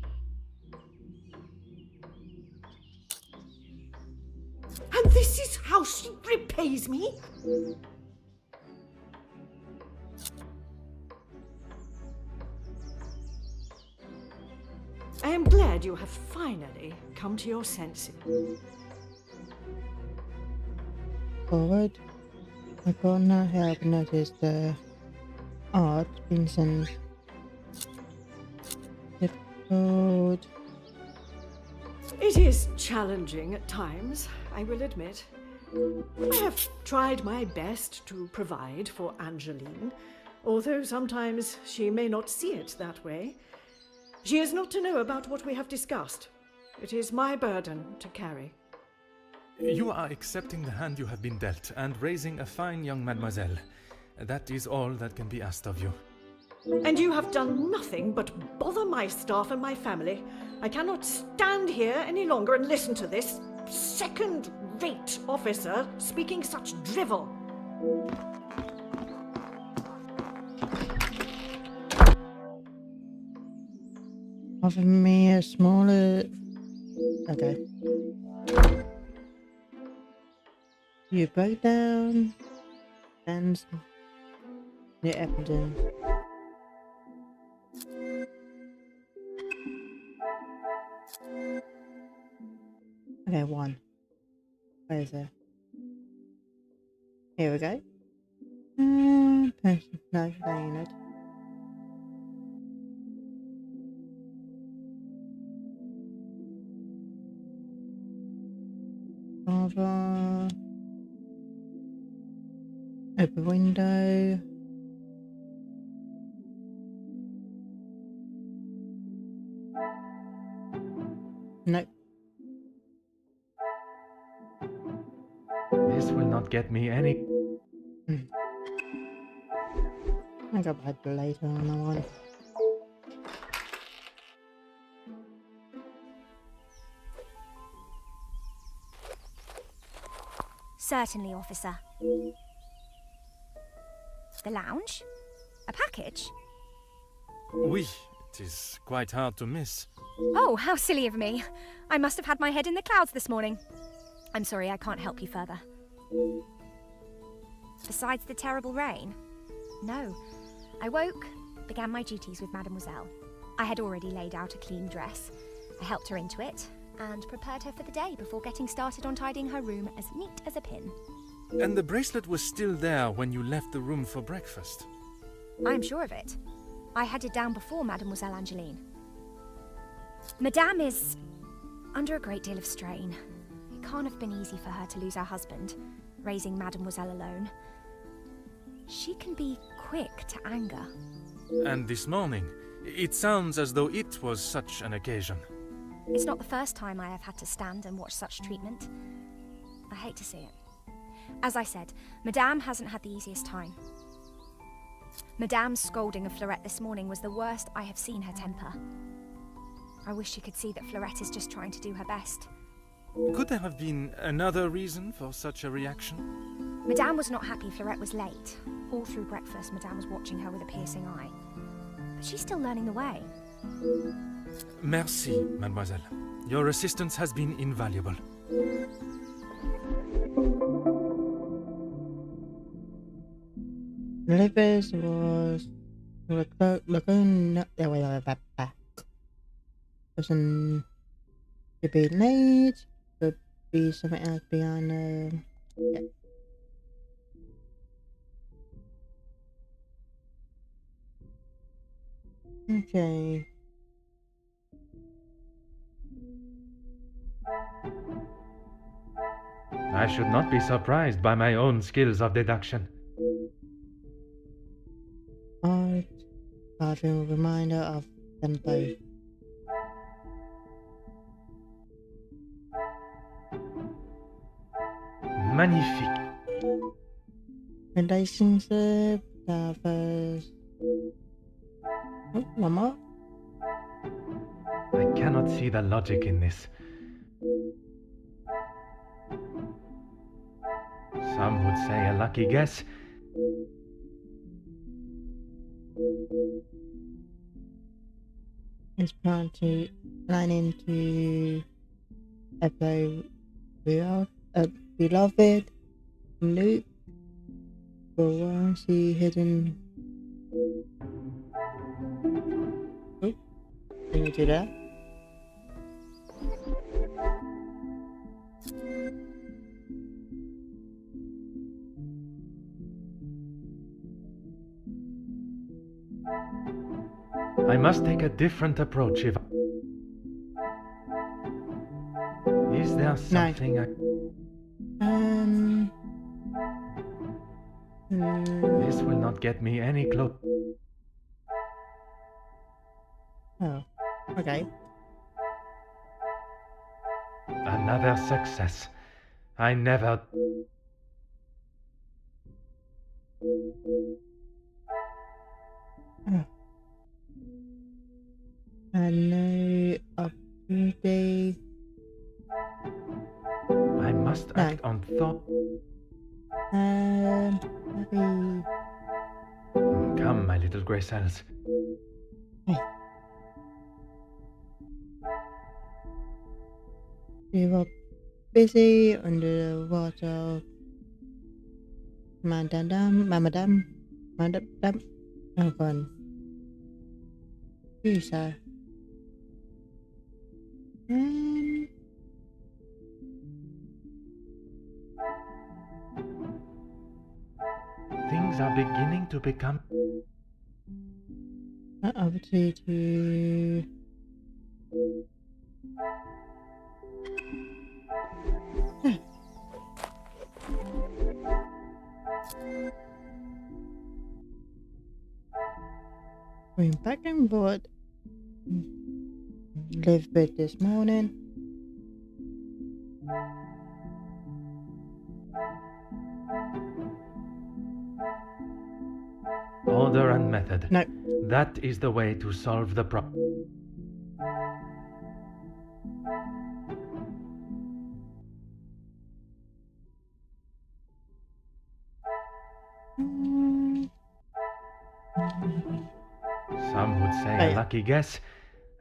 And this is how she repays me? I am glad you have finally come to your senses. Forward. I could not help notice the art being sent. Difficult. It is challenging at times, I will admit. I have tried my best to provide for Angeline, although sometimes she may not see it that way. She is not to know about what we have discussed. It is my burden to carry. You are accepting the hand you have been dealt and raising a fine young mademoiselle. That is all that can be asked of you. And you have done nothing but bother my staff and my family. I cannot stand here any longer and listen to this second-rate officer speaking such drivel. Offer me a smaller... Okay. You broke down and the evidence. Okay, 1. Where is it? Here we go. Person, no, that ain't it. Over. Open window. Nope. This will not get me any. I got back later on that one. Certainly, officer. The lounge? A package? Oui, it is quite hard to miss. Oh, how silly of me. I must have had my head in the clouds this morning. I'm sorry, I can't help you further. Besides the terrible rain? No. I woke, began my duties with Mademoiselle. I had already laid out a clean dress. I helped her into it, and prepared her for the day before getting started on tidying her room as neat as a pin. And the bracelet was still there when you left the room for breakfast. I'm sure of it. I had it down before Mademoiselle Angeline. Madame is under a great deal of strain. It can't have been easy for her to lose her husband, raising Mademoiselle alone. She can be quick to anger. And this morning, it sounds as though it was such an occasion. It's not the first time I have had to stand and watch such treatment. I hate to see it. As I said, Madame hasn't had the easiest time. Madame's scolding of Fleurette this morning was the worst I have seen her temper. I wish she could see that Fleurette is just trying to do her best. Could there have been another reason for such a reaction? Madame was not happy Fleurette was late. All through breakfast, Madame was watching her with a piercing eye. But she's still learning the way. Merci, mademoiselle. Your assistance has been invaluable. Livers was looking the way back. Doesn't could be late, could be something else behind yeah. Okay. I should not be surprised by my own skills of deduction. Art, carving a reminder of them both. Magnifique. Relationship, lovers. Oh, one more. I cannot see the logic in this. Some would say a lucky guess. It's plan to line into a beloved Luke for one see hidden. Oh, can you do that? I must take a different approach if... Is there something This will not get me any close. Oh, okay. Another success. I never... I know of day. I must act on thought. Maybe. Come, my little grey cells. Hey. We were busy under the water. Madame. Oh, God. do so. Things are beginning to become... Opportunity to... Going back and forth. Live bed this morning. Order and method. No. That is the way to solve the problem. Some would say Oh, a yeah. lucky guess.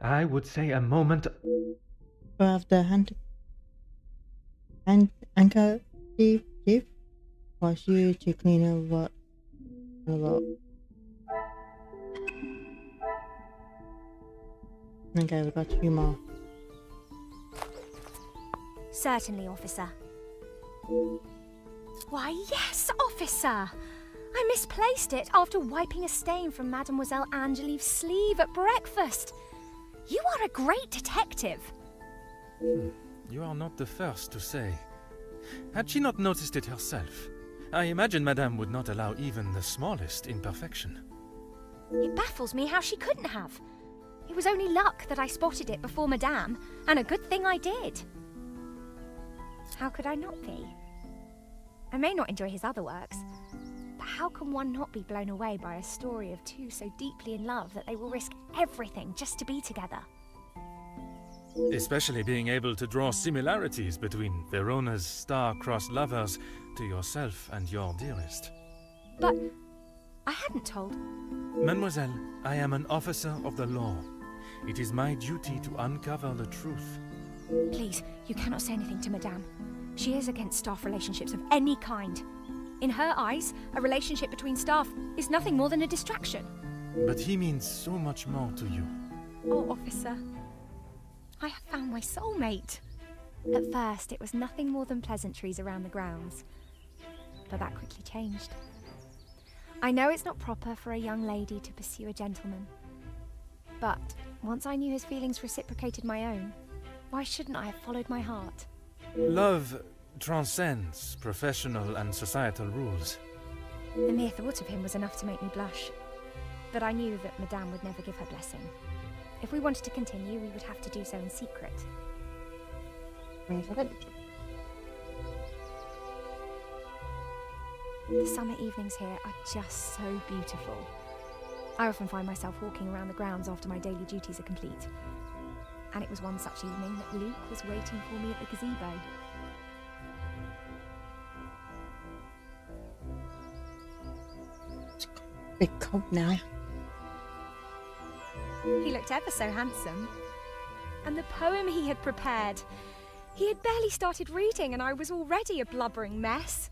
I would say a moment... After anchor Steve was you to clean up what a lot. Okay, we got 2 more. Certainly, officer. Why, yes, officer! I misplaced it after wiping a stain from Mademoiselle Angelieve's sleeve at breakfast. You are a great detective. You are not the first to say. Had she not noticed it herself, I imagine Madame would not allow even the smallest imperfection. It baffles me how she couldn't have. It was only luck that I spotted it before Madame, and a good thing I did. How could I not be? I may not enjoy his other works, but how can one not be blown away by a story of two so deeply in love that they will risk everything just to be together? Especially being able to draw similarities between Verona's star-crossed lovers to yourself and your dearest. But I hadn't told. Mademoiselle, I am an officer of the law. It is my duty to uncover the truth. Please, you cannot say anything to Madame. She is against staff relationships of any kind. In her eyes, a relationship between staff is nothing more than a distraction. But he means so much more to you. Oh, officer, I have found my soulmate. At first, it was nothing more than pleasantries around the grounds. But that quickly changed. I know it's not proper for a young lady to pursue a gentleman. But once I knew his feelings reciprocated my own, why shouldn't I have followed my heart? Love transcends professional and societal rules. The mere thought of him was enough to make me blush. But I knew that Madame would never give her blessing. If we wanted to continue, we would have to do so in secret. The summer evenings here are just so beautiful. I often find myself walking around the grounds after my daily duties are complete. And it was one such evening that Luke was waiting for me at the gazebo. It's a bit cold now. He looked ever so handsome. And the poem he had prepared. He had barely started reading and I was already a blubbering mess.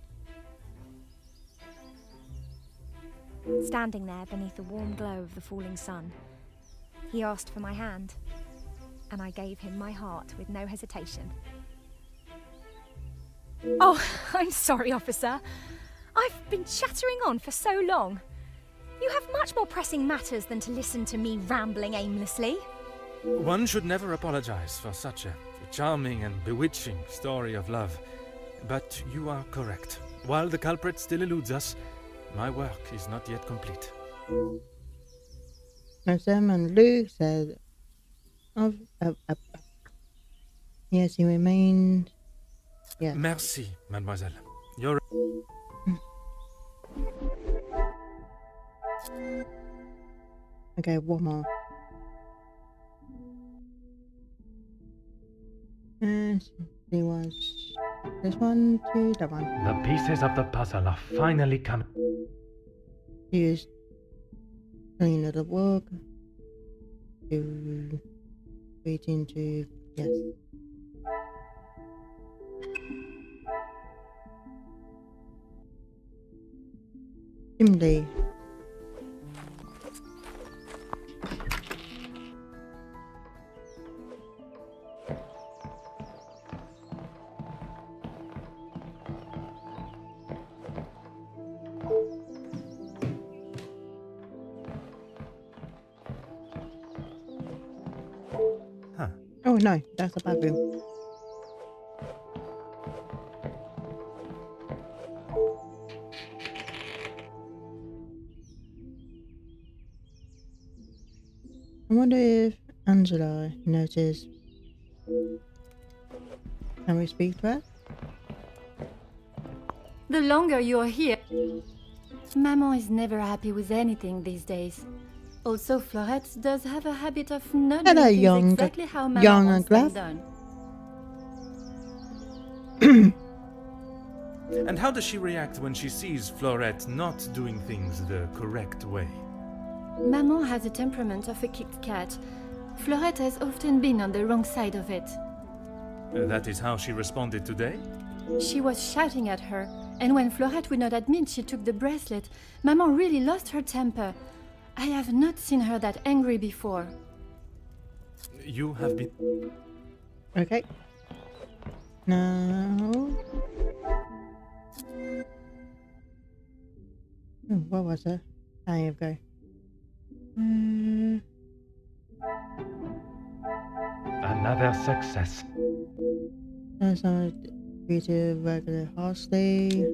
Standing there beneath the warm glow of the falling sun, he asked for my hand, and I gave him my heart with no hesitation. Oh, I'm sorry, officer. I've been chattering on for so long. You have much more pressing matters than to listen to me rambling aimlessly. One should never apologize for such a charming and bewitching story of love. But you are correct. While the culprit still eludes us, my work is not yet complete. Sam and Luke said, yes, he remained. Yes. Merci, mademoiselle. You're... Okay, one more. And there was this one to that one. The pieces of the puzzle are finally coming. Use doing other work to waiting to yes. Chimney. Oh no, that's the bathroom. I wonder if Angela noticed. Can we speak to her? The longer you're here... Maman is never happy with anything these days. Also, Florette does have a habit of not Hello, doing things young- exactly how Maman young wants them Glove. done. And how does she react when she sees Florette not doing things the correct way? Maman has a temperament of a kicked cat. Florette has often been on the wrong side of it. That is how she responded today? She was shouting at her, and when Florette would not admit she took the bracelet, Maman really lost her temper. I have not seen her that angry before. You have been... Okay. No. Oh, what was that? There you go. Another success. That's not due to regular hostility.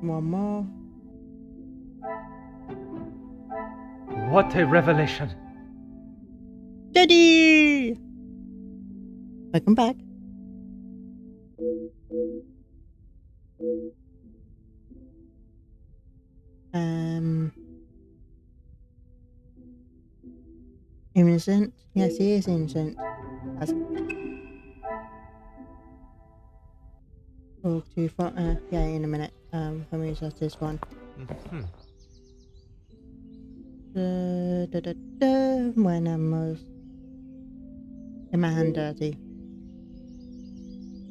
One more. What a revelation! Daddy! Welcome back. Innocent? Yes, he is innocent. That's... Talk to yeah, in a minute. Let me adjust this one. When I'm most... Get my hand dirty.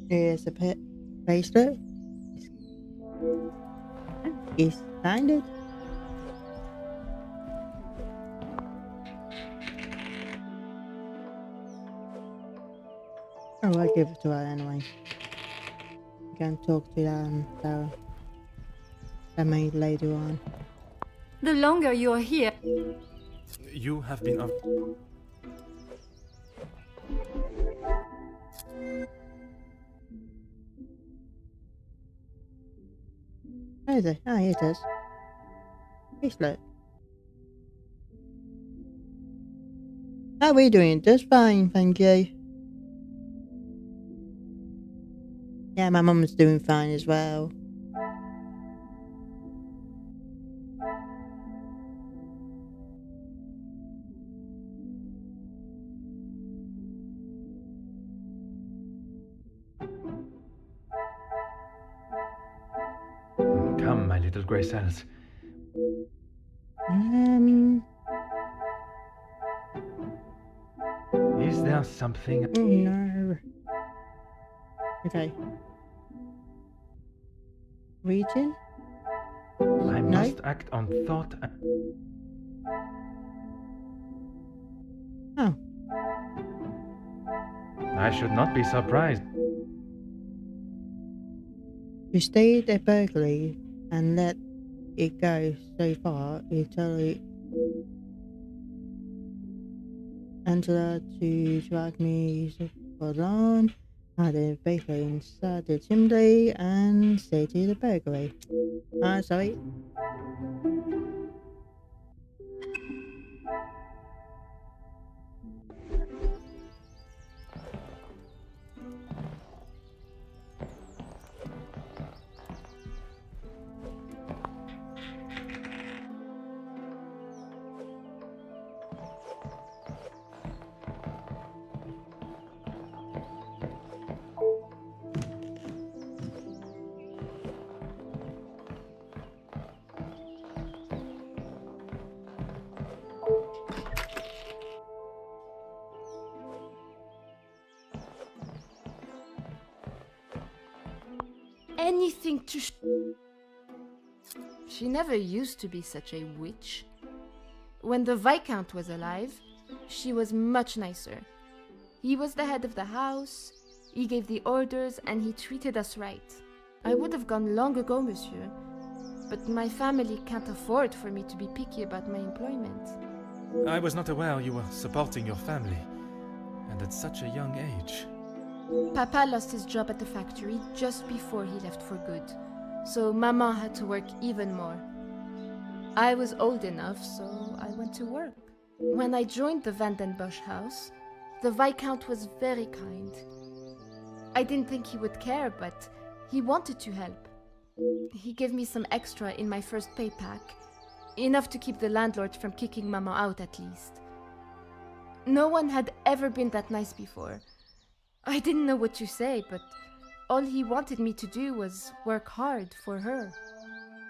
Here's a pet bracelet. It's signed it. Oh, I'll give it to her anyway. You can talk to the maid later on. The longer you're here... You have been of... Where is it? Ah, here it is. Bracelet. How are we doing? Just fine, thank you. Yeah, my mum's doing fine as well. Come, my little grey cells. Is there something... Oh no. Okay. Region? I No? must act on thought and... Oh. I should not be surprised. You stayed at burglary and let it go so far, you totally... Angela to drag me for on. I then basically inside the chimney and stay to the burglary. Sorry. Anything to She never used to be such a witch. When the Viscount was alive, she was much nicer. He was the head of the house, he gave the orders, and he treated us right. I would have gone long ago, monsieur, but my family can't afford for me to be picky about my employment. I was not aware you were supporting your family. and at such a young age. Papa lost his job at the factory just before he left for good, so Mama had to work even more. I was old enough, so I went to work. When I joined the Vandenbosch house, the Viscount was very kind. I didn't think he would care, but he wanted to help. He gave me some extra in my first pay pack, enough to keep the landlord from kicking Mama out at least. No one had ever been that nice before. I didn't know what to say, but all he wanted me to do was work hard for her.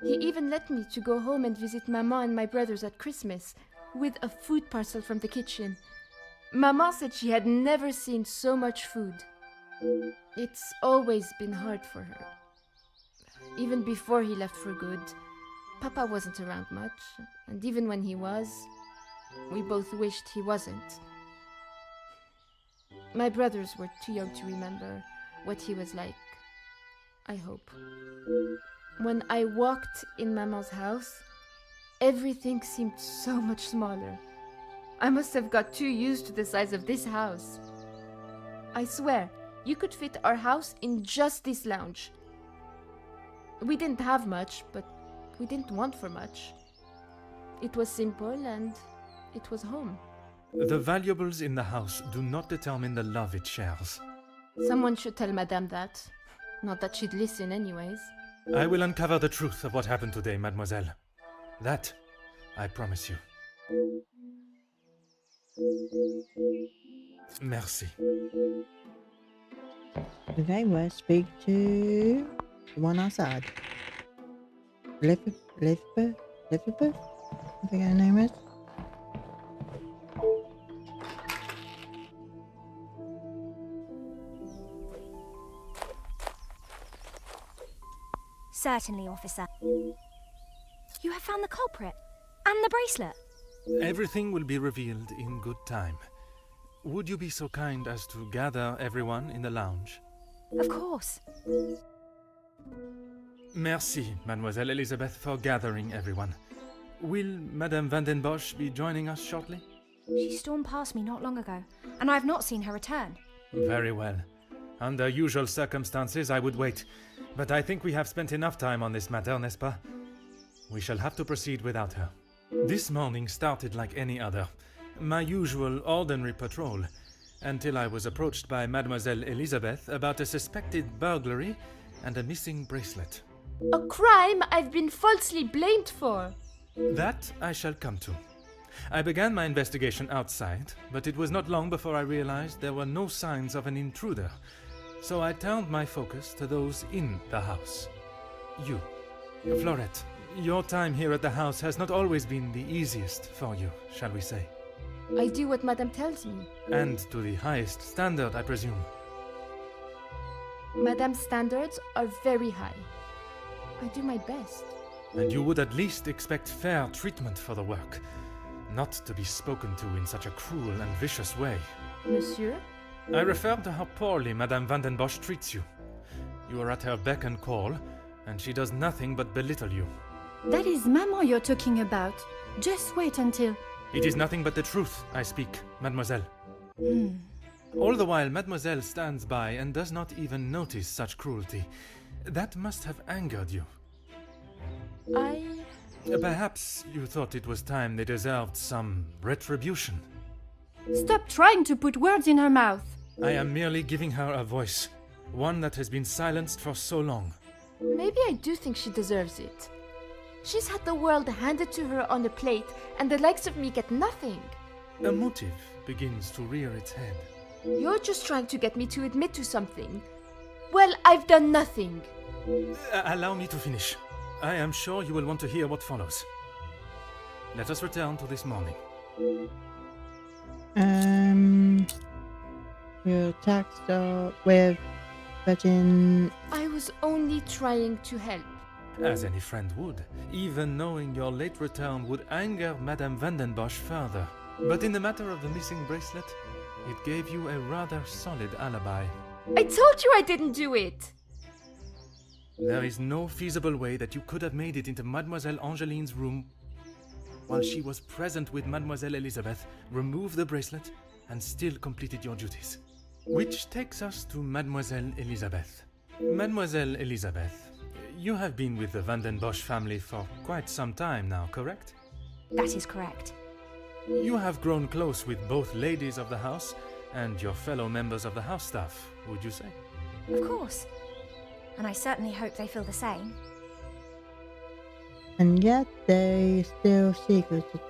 He even let me to go home and visit Mama and my brothers at Christmas with a food parcel from the kitchen. Mama said she had never seen so much food. It's always been hard for her. Even before he left for good, Papa wasn't around much, and even when he was, we both wished he wasn't. My brothers were too young to remember what he was like, I hope. When I walked in Mama's house, everything seemed so much smaller. I must have got too used to the size of this house. I swear, you could fit our house in just this lounge. We didn't have much, but we didn't want for much. It was simple and it was home. The valuables in the house do not determine the love it shares. Someone should tell Madame that. Not that she'd listen anyways. I will uncover the truth of what happened today, mademoiselle. That, I promise you. Merci. Okay, we'll speak to the one outside. Elizabeth? I think her name is. Certainly, officer. You have found the culprit and the bracelet. Everything will be revealed in good time. Would you be so kind as to gather everyone in the lounge? Of course. Merci, Mademoiselle Elizabeth, for gathering everyone. Will Madame Vandenbosch be joining us shortly? She stormed past me not long ago, and I have not seen her return. Very well. Under usual circumstances, I would wait. But I think we have spent enough time on this matter, n'est-ce pas? We shall have to proceed without her. This morning started like any other. My usual ordinary patrol, until I was approached by Mademoiselle Elizabeth about a suspected burglary and a missing bracelet. A crime I've been falsely blamed for. That I shall come to. I began my investigation outside, but it was not long before I realized there were no signs of an intruder. So I turned my focus to those in the house. You. Florette, your time here at the house has not always been the easiest for you, shall we say. I do what Madame tells me. And to the highest standard, I presume. Madame's standards are very high. I do my best. And you would at least expect fair treatment for the work, not to be spoken to in such a cruel and vicious way. Monsieur? I refer to how poorly Madame Vandenbosch treats you. You are at her beck and call, and she does nothing but belittle you. That is Maman you're talking about. Just wait until... It is nothing but the truth I speak, mademoiselle. All the while, mademoiselle stands by and does not even notice such cruelty. That must have angered you. Perhaps you thought it was time they deserved some retribution. Stop trying to put words in her mouth. I am merely giving her a voice, one that has been silenced for so long. Maybe I do think she deserves it. She's had the world handed to her on a plate, and the likes of me get nothing. A motive begins to rear its head. You're just trying to get me to admit to something. Well, I've done nothing. Allow me to finish. I am sure you will want to hear what follows. Let us return to this morning. Your tax with Virgin. I was only trying to help. As any friend would. Even knowing your late return would anger Madame Vandenbosch further. But in the matter of the missing bracelet, it gave you a rather solid alibi. I told you I didn't do it! There is no feasible way that you could have made it into Mademoiselle Angeline's room while she was present with Mademoiselle Elizabeth, remove the bracelet, and still completed your duties. Which takes us to Mademoiselle Elisabeth. Mademoiselle Elisabeth, you have been with the Van den Bosch family for quite some time now, correct? That is correct. You have grown close with both ladies of the house and your fellow members of the house staff, would you say? Of course. And I certainly hope they feel the same. And yet they still secreted.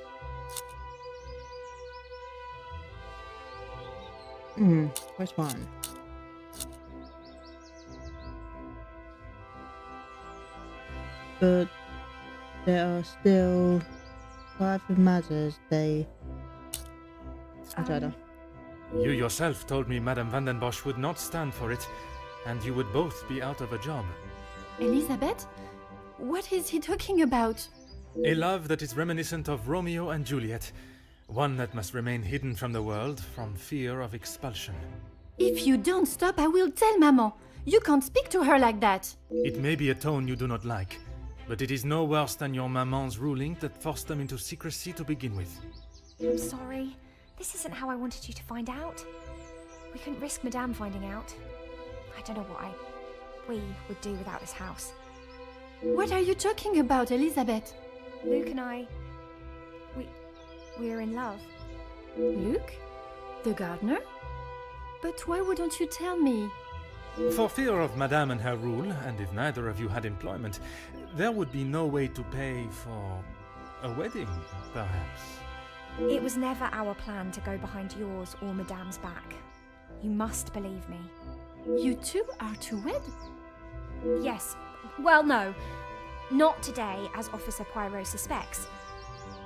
Which one? But there are still private matters they... I don't know. You yourself told me Madame Van den Bosch would not stand for it, and you would both be out of a job. Elizabeth? What is he talking about? A love that is reminiscent of Romeo and Juliet, one that must remain hidden from the world from fear of expulsion. If you don't stop, I will tell Maman. You can't speak to her like that. It may be a tone you do not like, but it is no worse than your maman's ruling that forced them into secrecy to begin with. I'm sorry. This isn't how I wanted you to find out. We couldn't risk Madame finding out. I don't know what we would do without this house. What are you talking about, Elizabeth? Luke and I... We're in love. Luke? The gardener? But why wouldn't you tell me? For fear of Madame and her rule, and if neither of you had employment, there would be no way to pay for a wedding, perhaps. It was never our plan to go behind yours or Madame's back. You must believe me. You two are to wed? Yes. Well, no. Not today, as Officer Poirot suspects.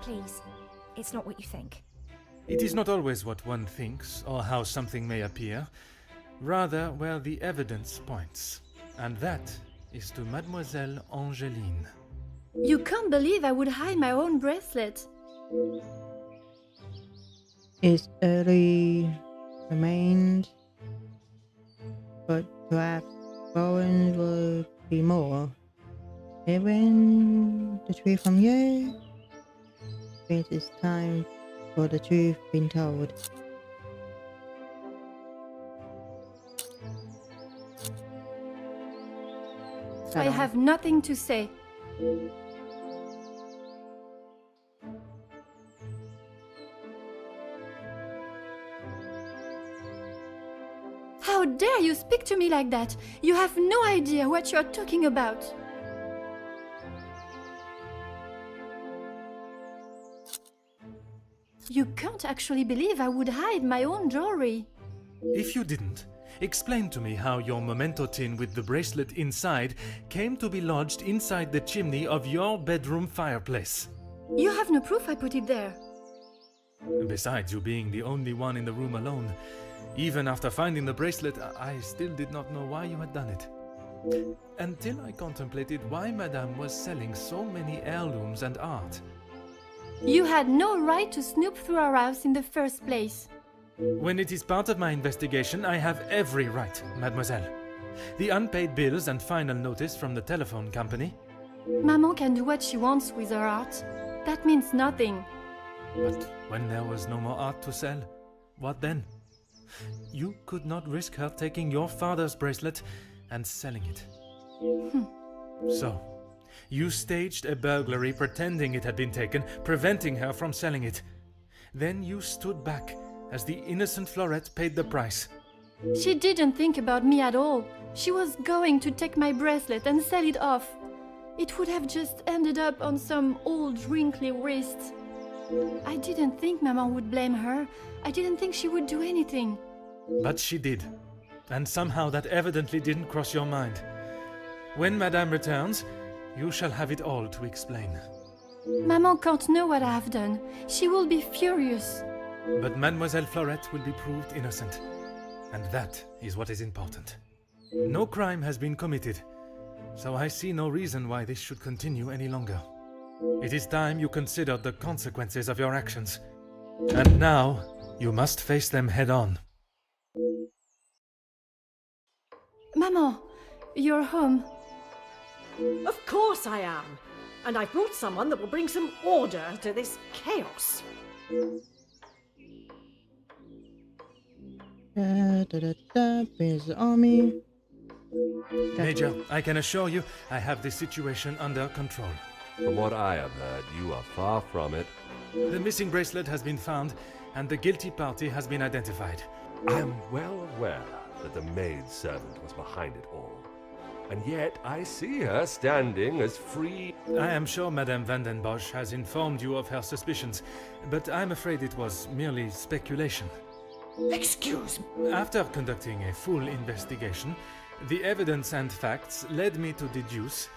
Please, it's not what you think. It is not always what one thinks, or how something may appear, rather where the evidence points. And that is to Mademoiselle Angeline. You can't believe I would hide my own bracelet. Its early remains, but perhaps Bowen will be more. Hearing the truth from you, it is time for the truth being told. I have nothing to say. How dare you speak to me like that? You have no idea what you're talking about. You can't actually believe I would hide my own jewelry. If you didn't, explain to me how your memento tin with the bracelet inside came to be lodged inside the chimney of your bedroom fireplace. You have no proof I put it there. Besides you being the only one in the room alone, even after finding the bracelet, I still did not know why you had done it. Until I contemplated why Madame was selling so many heirlooms and art. You had no right to snoop through our house in the first place. When it is part of my investigation, I have every right, mademoiselle. The unpaid bills and final notice from the telephone company. Maman can do what she wants with her art. That means nothing. But when there was no more art to sell, what then? You could not risk her taking your father's bracelet and selling it. So, you staged a burglary pretending it had been taken, preventing her from selling it. Then you stood back as the innocent Florette paid the price. She didn't think about me at all. She was going to take my bracelet and sell it off. It would have just ended up on some old wrinkly wrist. I didn't think Maman would blame her. I didn't think she would do anything. But she did. And somehow that evidently didn't cross your mind. When Madame returns, you shall have it all to explain. Maman can't know what I have done. She will be furious. But Mademoiselle Florette will be proved innocent. And that is what is important. No crime has been committed, so I see no reason why this should continue any longer. It is time you considered the consequences of your actions. And now, you must face them head on. Maman, you're home. Of course I am. And I've brought someone that will bring some order to this chaos. Where's the army? Major, I can assure you I have the situation under control. From what I have heard, you are far from it. The missing bracelet has been found, and the guilty party has been identified. I am well aware that the maidservant was behind it all. And yet I see her standing as free. I am sure Madame van den Bosch has informed you of her suspicions, but I'm afraid it was merely speculation. Excuse me. After conducting a full investigation, the evidence and facts led me to deduce.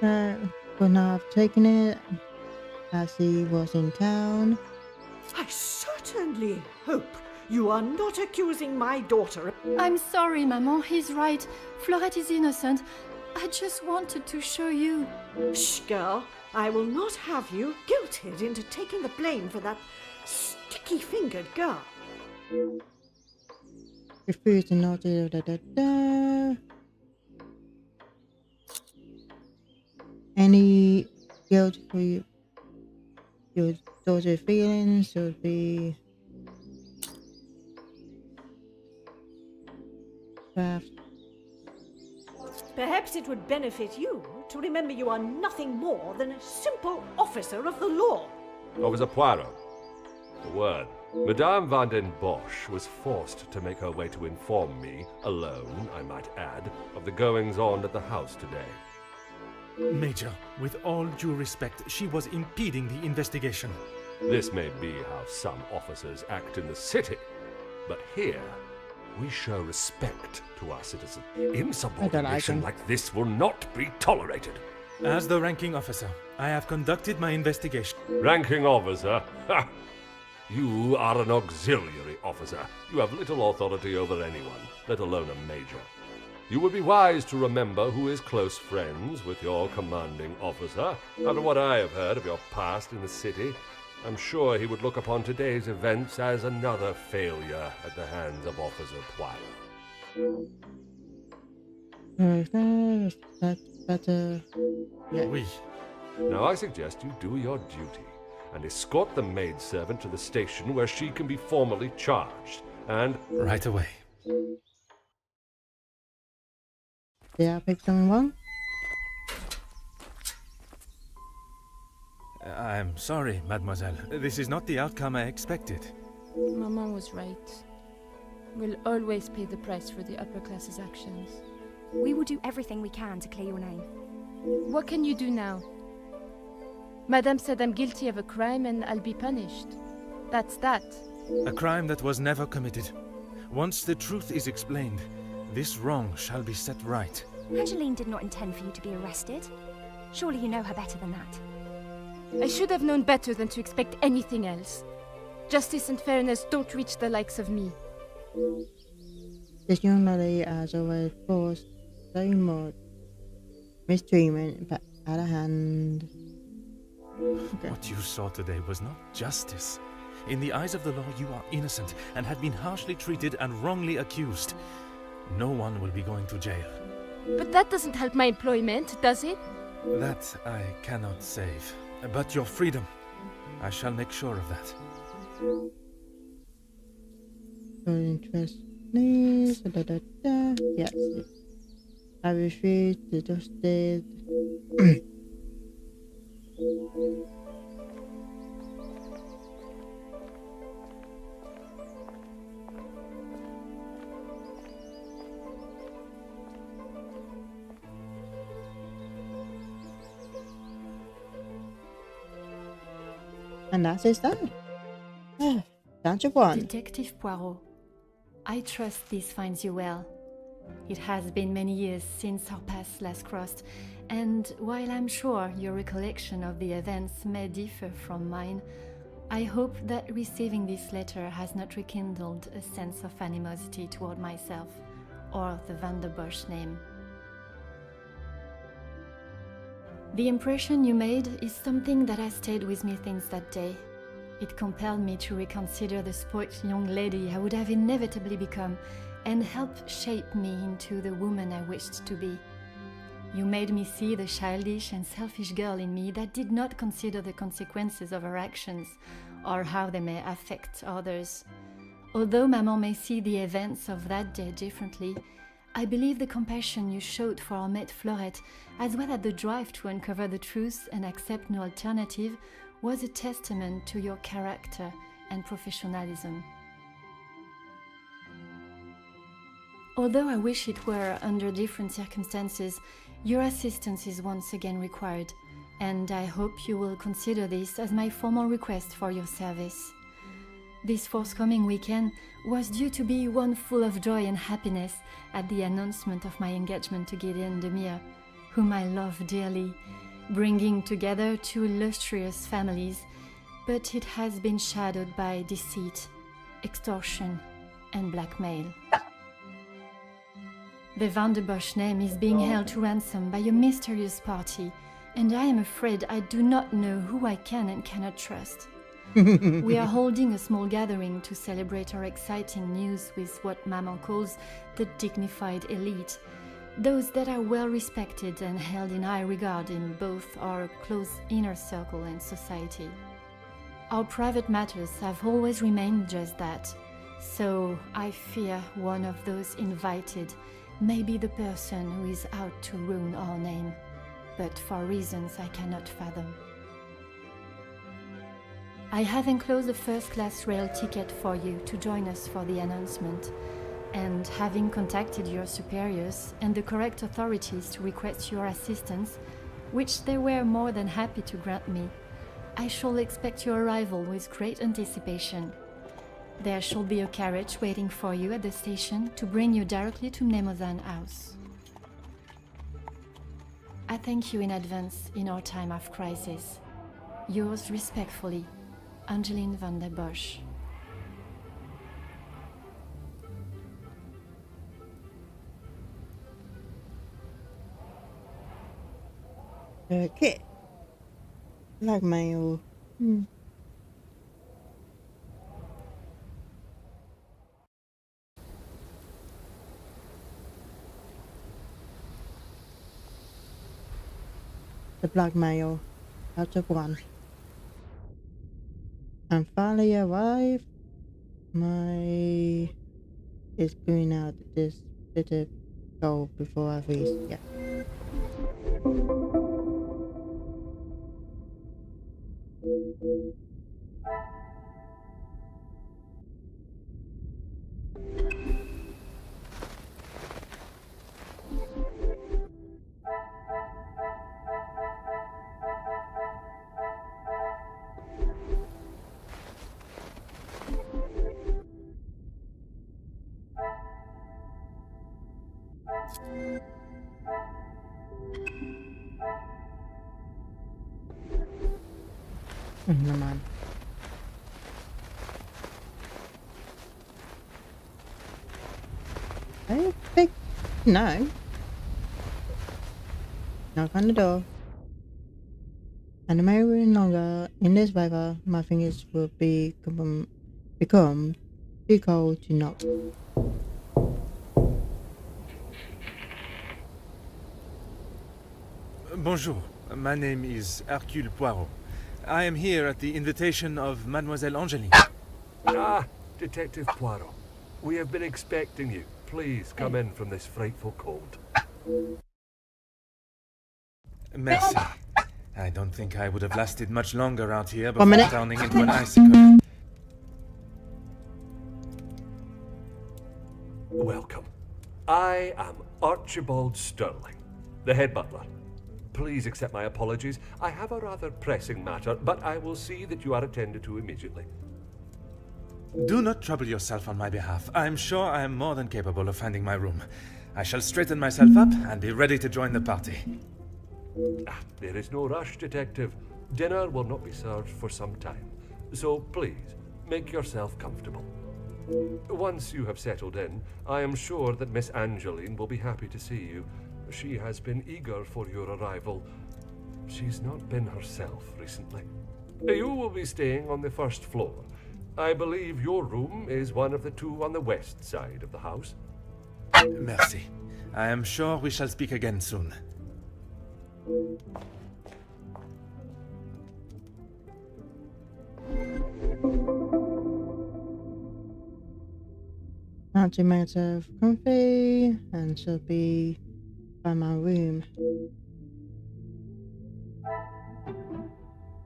Would not have taken it as he was in town. I certainly hope you are not accusing my daughter. I'm sorry, Maman, he's right. Florette is innocent. I just wanted to show you. Shh, girl. I will not have you guilted into taking the blame for that sticky-fingered girl. Refuse to not do Any guilt for you, your daughter's feelings would be perhaps. Perhaps it would benefit you to remember you are nothing more than a simple officer of the law. Officer Poirot. A word. Madame van den Bosch was forced to make her way to inform me, alone, I might add, of the goings-on at the house today. Major, with all due respect, she was impeding the investigation. This may be how some officers act in the city, but here we show respect to our citizens. Insubordination like this will not be tolerated. As the ranking officer, I have conducted my investigation. Ranking officer? Ha! You are an auxiliary officer. You have little authority over anyone, let alone a major. You would be wise to remember who is close friends with your commanding officer. After what I have heard of your past in the city, I'm sure he would look upon today's events as another failure at the hands of Officer Poirot. That's better. Yeah. Oui. Now I suggest you do your duty and escort the maidservant to the station where she can be formally charged, and... Right away. Did I pick something wrong? I'm sorry, mademoiselle. This is not the outcome I expected. Maman was right. We'll always pay the price for the upper class's actions. We will do everything we can to clear your name. What can you do now? Madame said I'm guilty of a crime and I'll be punished. That's that. A crime that was never committed. Once the truth is explained, this wrong shall be set right. Angeline did not intend for you to be arrested. Surely you know her better than that. I should have known better than to expect anything else. Justice and fairness don't reach the likes of me. This young lady has always forced so much mistreatment but out of hand. Okay. What you saw today was not justice. In the eyes of the law, you are innocent and have been harshly treated and wrongly accused. No one will be going to jail. But that doesn't help my employment, does it? That I cannot save. But your freedom, I shall make sure of that. Very interest, please. Yes. I refuse to justice. And that is that. Down to one. Detective Poirot, I trust this finds you well. It has been many years since our paths last crossed, and while I'm sure your recollection of the events may differ from mine, I hope that receiving this letter has not rekindled a sense of animosity toward myself or the Van der Bosch name. The impression you made is something that has stayed with me since that day. It compelled me to reconsider the spoilt young lady I would have inevitably become and helped shape me into the woman I wished to be. You made me see the childish and selfish girl in me that did not consider the consequences of her actions or how they may affect others. Although Maman may see the events of that day differently, I believe the compassion you showed for our mate Florette, as well as the drive to uncover the truth and accept no alternative, was a testament to your character and professionalism. Although I wish it were under different circumstances, your assistance is once again required, and I hope you will consider this as my formal request for your service. This forthcoming weekend was due to be one full of joy and happiness at the announcement of my engagement to Gideon Demir, whom I love dearly, bringing together two illustrious families, but it has been shadowed by deceit, extortion, and blackmail. The Van der Bosch name is being held to ransom by a mysterious party, and I am afraid I do not know who I can and cannot trust. We are holding a small gathering to celebrate our exciting news with what Maman calls the dignified elite, those that are well respected and held in high regard in both our close inner circle and society. Our private matters have always remained just that, so I fear one of those invited may be the person who is out to ruin our name, but for reasons I cannot fathom. I have enclosed a first-class rail ticket for you to join us for the announcement, and having contacted your superiors and the correct authorities to request your assistance, which they were more than happy to grant me, I shall expect your arrival with great anticipation. There shall be a carriage waiting for you at the station to bring you directly to Mnemosyne House. I thank you in advance in our time of crisis. Yours respectfully, Angeline van der Bosch. Okay. Blackmail. The blackmail. Out of 1. I'm finally arrived. My is going out this little goal before I reach. Yeah. Never mind. I think no. Knock on the door. And the may longer in this weather, my fingers will become too cold to knock. Bonjour, my name is Hercule Poirot. I am here at the invitation of Mademoiselle Angeline. Ah, Detective Poirot. We have been expecting you. Please come in from this frightful cold. Merci. I don't think I would have lasted much longer out here 1 minute. before turning into an icicle. Welcome. I am Archibald Sterling, the head butler. Please accept my apologies. I have a rather pressing matter, but I will see that you are attended to immediately. Do not trouble yourself on my behalf. I am sure I am more than capable of finding my room. I shall straighten myself up and be ready to join the party. There is no rush, Detective. Dinner will not be served for some time, so please, make yourself comfortable. Once you have settled in, I am sure that Miss Angeline will be happy to see you. She has been eager for your arrival. She's not been herself recently. You will be staying on the first floor. I believe your room is one of the two on the west side of the house. Merci. I am sure we shall speak again soon. Time to make myself comfy and she'll be by my room.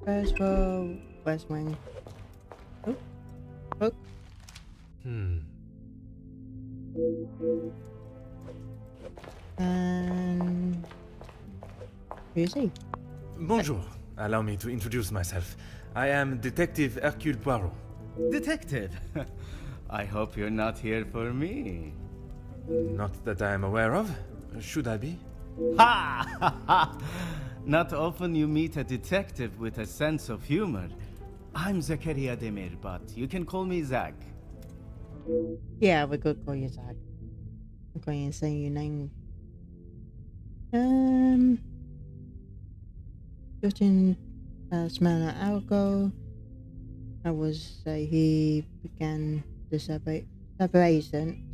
First floor, west wing. Oh, book. And who is he? Bonjour. Allow me to introduce myself. I am Detective Hercule Poirot. Detective, I hope you're not here for me. Not that I am aware of. Should I be? Ha! Not often you meet a detective with a sense of humor. I'm Zakaria Demir, but you can call me Zach. Yeah, we could call you Zach. I'm going to say your name. Just in smell of alcohol, I would say he began the separation,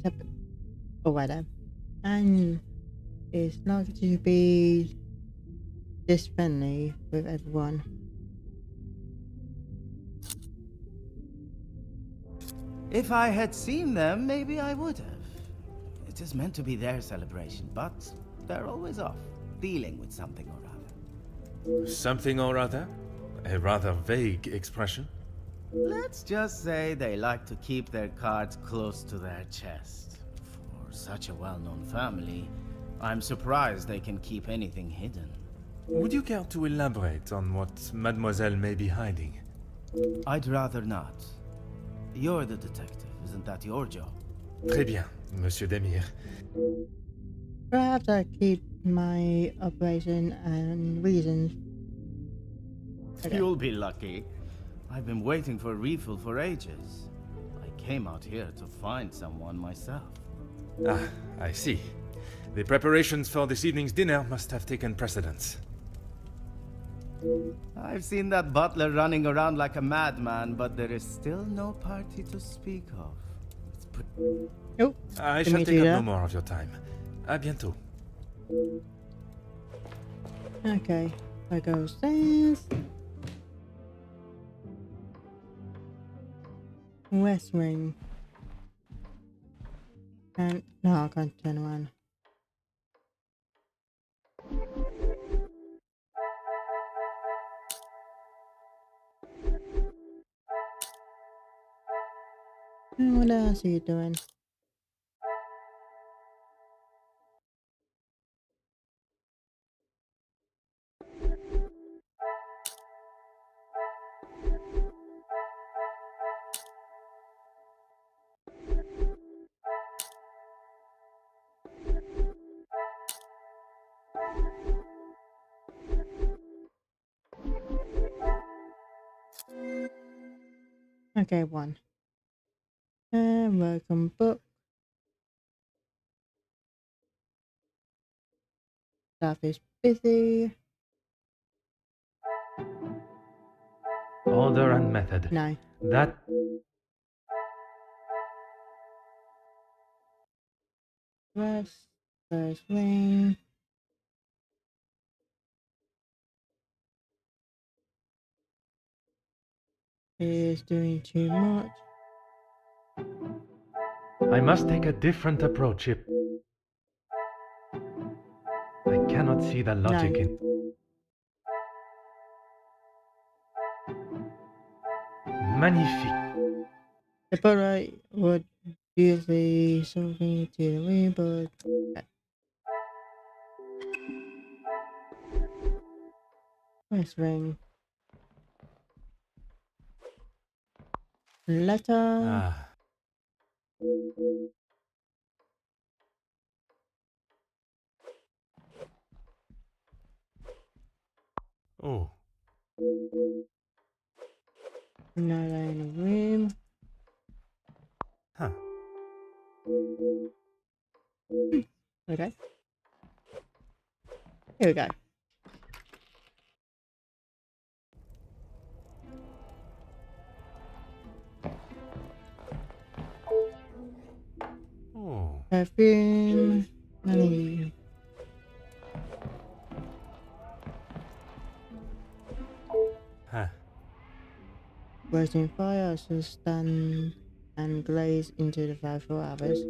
or whatever, and is likely to be this friendly with everyone. If I had seen them, maybe I would have. It is meant to be their celebration, but they're always off, dealing with something or other. Something or other? A rather vague expression. Let's just say they like to keep their cards close to their chest. For such a well-known family, I'm surprised they can keep anything hidden. Would you care to elaborate on what Mademoiselle may be hiding? I'd rather not. You're the detective, isn't that your job? Très bien, Monsieur Demir. Perhaps I keep my operation and reasons. Okay. You'll be lucky. I've been waiting for a refill for ages. I came out here to find someone myself. Ah, I see. The preparations for this evening's dinner must have taken precedence. I've seen that butler running around like a madman, but there is still no party to speak of. Nope. I Didn't shall mean to take do up that. no more of your time. À bientôt. Okay, I go upstairs. West wing. And no, I can't turn around. What else are you doing? Okay, one. Welcome book. Stuff is busy. Order and method. No. That... First wing. Is doing too much. I must take a different approach if... I cannot see the logic in... Magnifique. The butler would usually something to the room, but first ring. Letter. Ah. Oh. Another in the room. Huh. Okay. Here we go. Oh. Perfume. Money. Huh. Roasting fire. So stand and glaze into the fire for hours.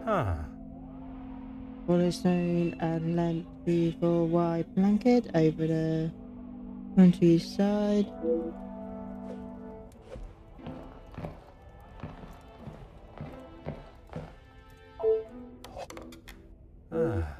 Ah, Cornerstone and lengthy for wide blanket over the countryside. ah.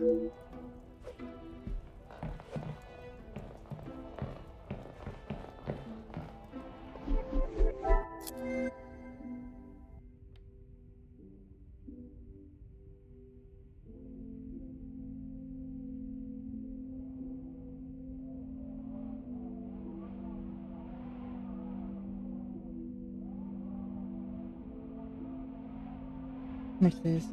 What's this?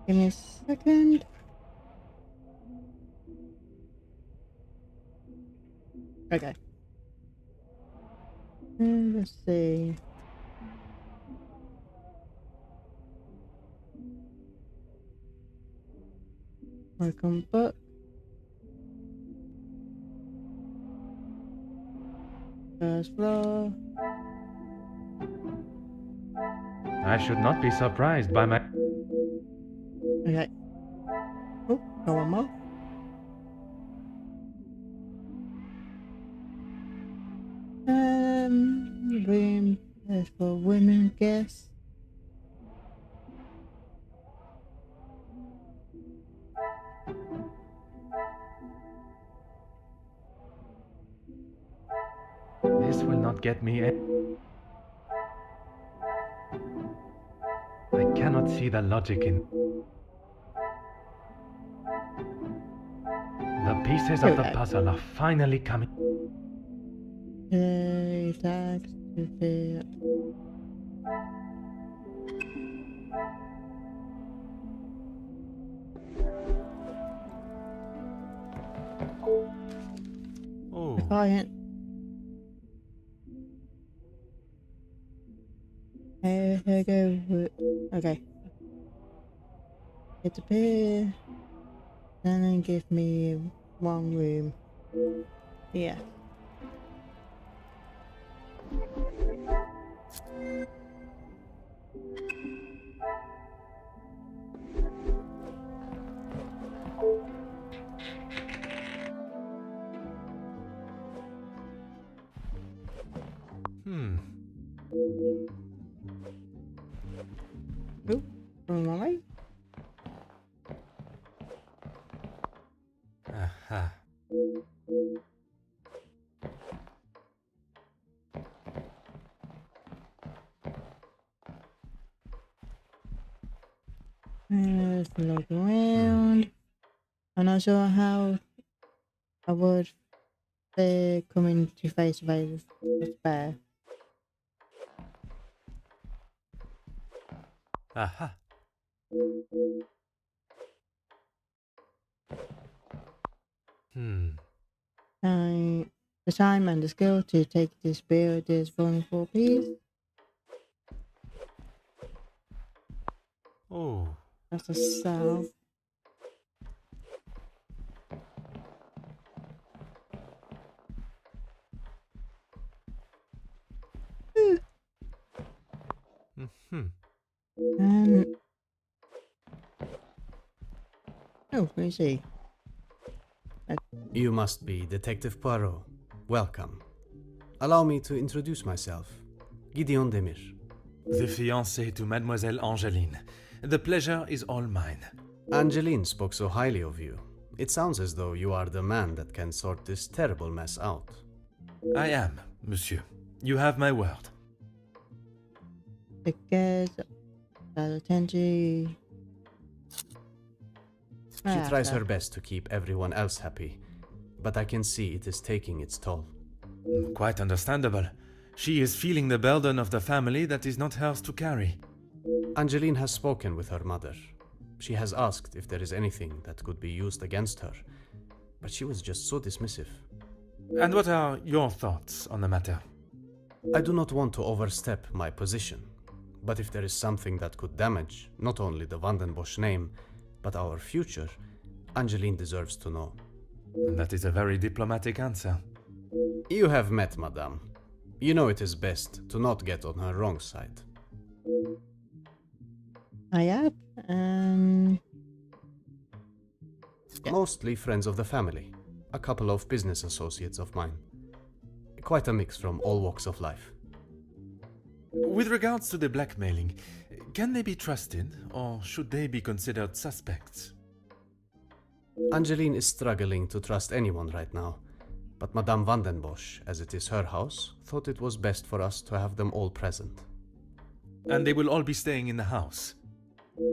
Give me a second. Okay. Let's see. Welcome book. First floor. I should not be surprised by my... Okay. Oh, go one more. Room for women guests. This will not get me... I cannot see the logic in... The pieces of the puzzle are finally coming... Tags to fit. Oh, Client. Here go. Okay. It appears. Then give me one room. Yeah. Oh, from my way. Aha. Let's look around. I'm not sure how I would come into face to face with bear. Aha. The time and the skill to take this build is vulnerable piece. Oh. That's a cell. Oh, let me see. You must be Detective Poirot. Welcome. Allow me to introduce myself. Gideon Demir. The fiancé to Mademoiselle Angeline. The pleasure is all mine. Angeline spoke so highly of you. It sounds as though you are the man that can sort this terrible mess out. I am, monsieur. You have my word. Because I'll attend to... She tries her best to keep everyone else happy, but I can see it is taking its toll. Quite understandable. She is feeling the burden of the family that is not hers to carry. Angeline has spoken with her mother. She has asked if there is anything that could be used against her, but she was just so dismissive. And what are your thoughts on the matter? I do not want to overstep my position, but if there is something that could damage not only the Vandenbosch name, but our future, Angeline deserves to know. That is a very diplomatic answer. You have met Madame. You know it is best to not get on her wrong side. I have. Mostly friends of the family. A couple of business associates of mine. Quite a mix from all walks of life. With regards to the blackmailing, can they be trusted, or should they be considered suspects? Angeline is struggling to trust anyone right now, but Madame Vandenbosch, as it is her house, thought it was best for us to have them all present. And they will all be staying in the house?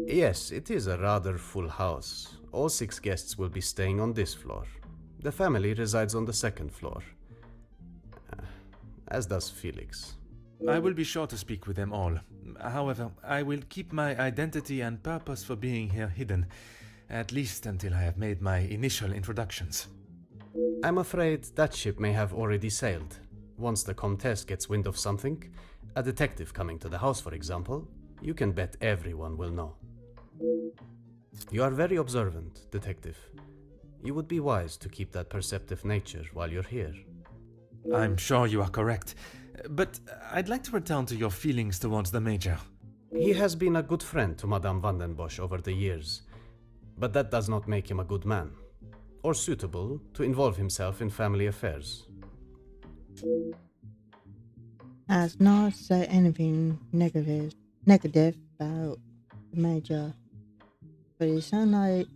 Yes, it is a rather full house. All 6 guests will be staying on this floor. The family resides on the 2nd floor. As does Felix. I will be sure to speak with them all. However, I will keep my identity and purpose for being here hidden, at least until I have made my initial introductions. I'm afraid that ship may have already sailed. Once the Comtesse gets wind of something, a detective coming to the house, for example, you can bet everyone will know. You are very observant, detective. You would be wise to keep that perceptive nature while you're here. I'm sure you are correct, but I'd like to return to your feelings towards the Major. He has been a good friend to Madame Vandenbosch over the years, but that does not make him a good man, or suitable to involve himself in family affairs. Has not said anything negative about the Major, but it sounds like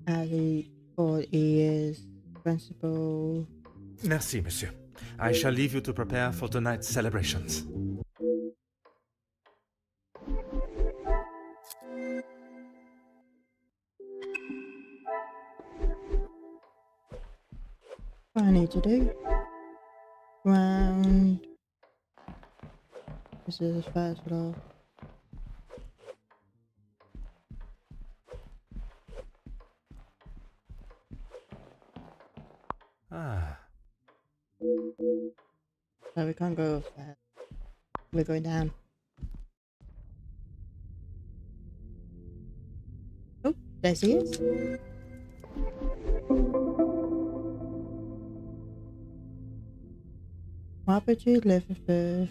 as he thought he is principal. Merci, monsieur. I shall leave you to prepare for tonight's celebrations. What I need to do? Round. This is the first floor. Ah. So we can't go up there. We're going down. Oh, there she is. Why would you live with the...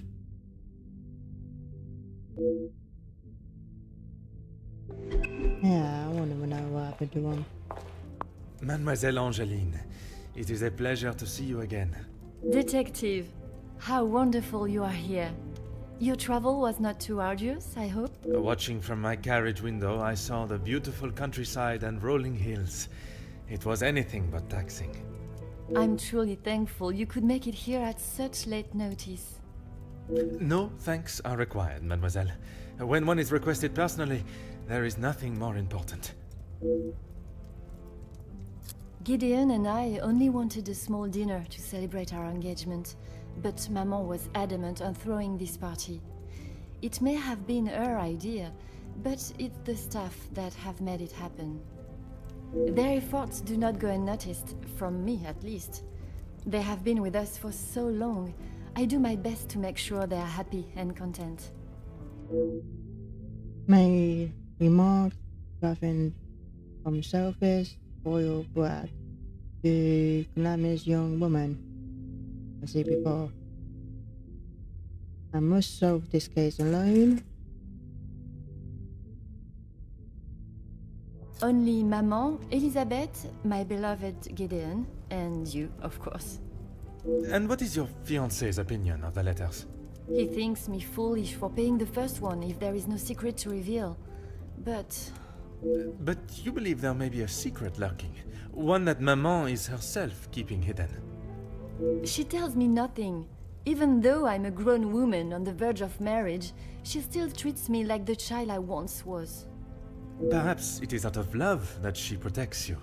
Yeah, I want to know what happened to him. Mademoiselle Angeline, it is a pleasure to see you again. Detective, how wonderful you are here. Your travel was not too arduous, I hope? Watching from my carriage window, I saw the beautiful countryside and rolling hills. It was anything but taxing. I'm truly thankful you could make it here at such late notice. No thanks are required, mademoiselle. When one is requested personally, there is nothing more important. Gideon and I only wanted a small dinner to celebrate our engagement, but Maman was adamant on throwing this party. It may have been her idea, but it's the staff that have made it happen. Their efforts do not go unnoticed, from me at least. They have been with us for so long. I do my best to make sure they are happy and content. May remark driving from selfish, spoiled brat to glamorous young woman. I see before. I must solve this case alone. Only Maman, Elizabeth, my beloved Gideon, and you, of course. And what is your fiancé's opinion of the letters? He thinks me foolish for paying the first one if there is no secret to reveal. But But you believe there may be a secret lurking, one that Maman is herself keeping hidden. she tells me nothing. Even though I'm a grown woman on the verge of marriage, she still treats me like the child I once was. Perhaps it is out of love that she protects you.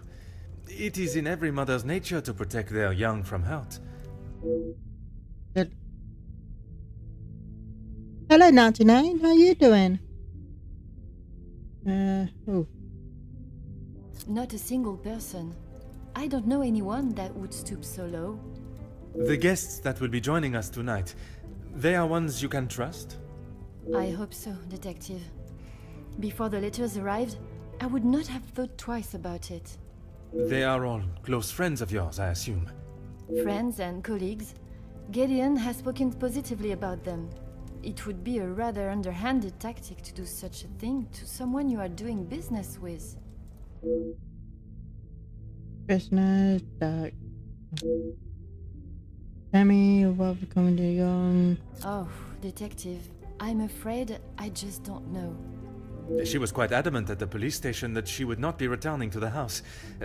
It is in every mother's nature to protect their young from hurt. Good. Hello, 99. How you doing? Oh. Not a single person. I don't know anyone that would stoop so low. The guests that will be joining us tonight, they are ones you can trust? I hope so, Detective. Before the letters arrived, I would not have thought twice about it. They are all close friends of yours, I assume. Friends and colleagues, Gideon has spoken positively about them. It would be a rather underhanded tactic to do such a thing to someone you are doing business with. Business, dark. Tell me what we're coming to young. Oh, Detective, I'm afraid I just don't know. She was quite adamant at the police station that she would not be returning to the house,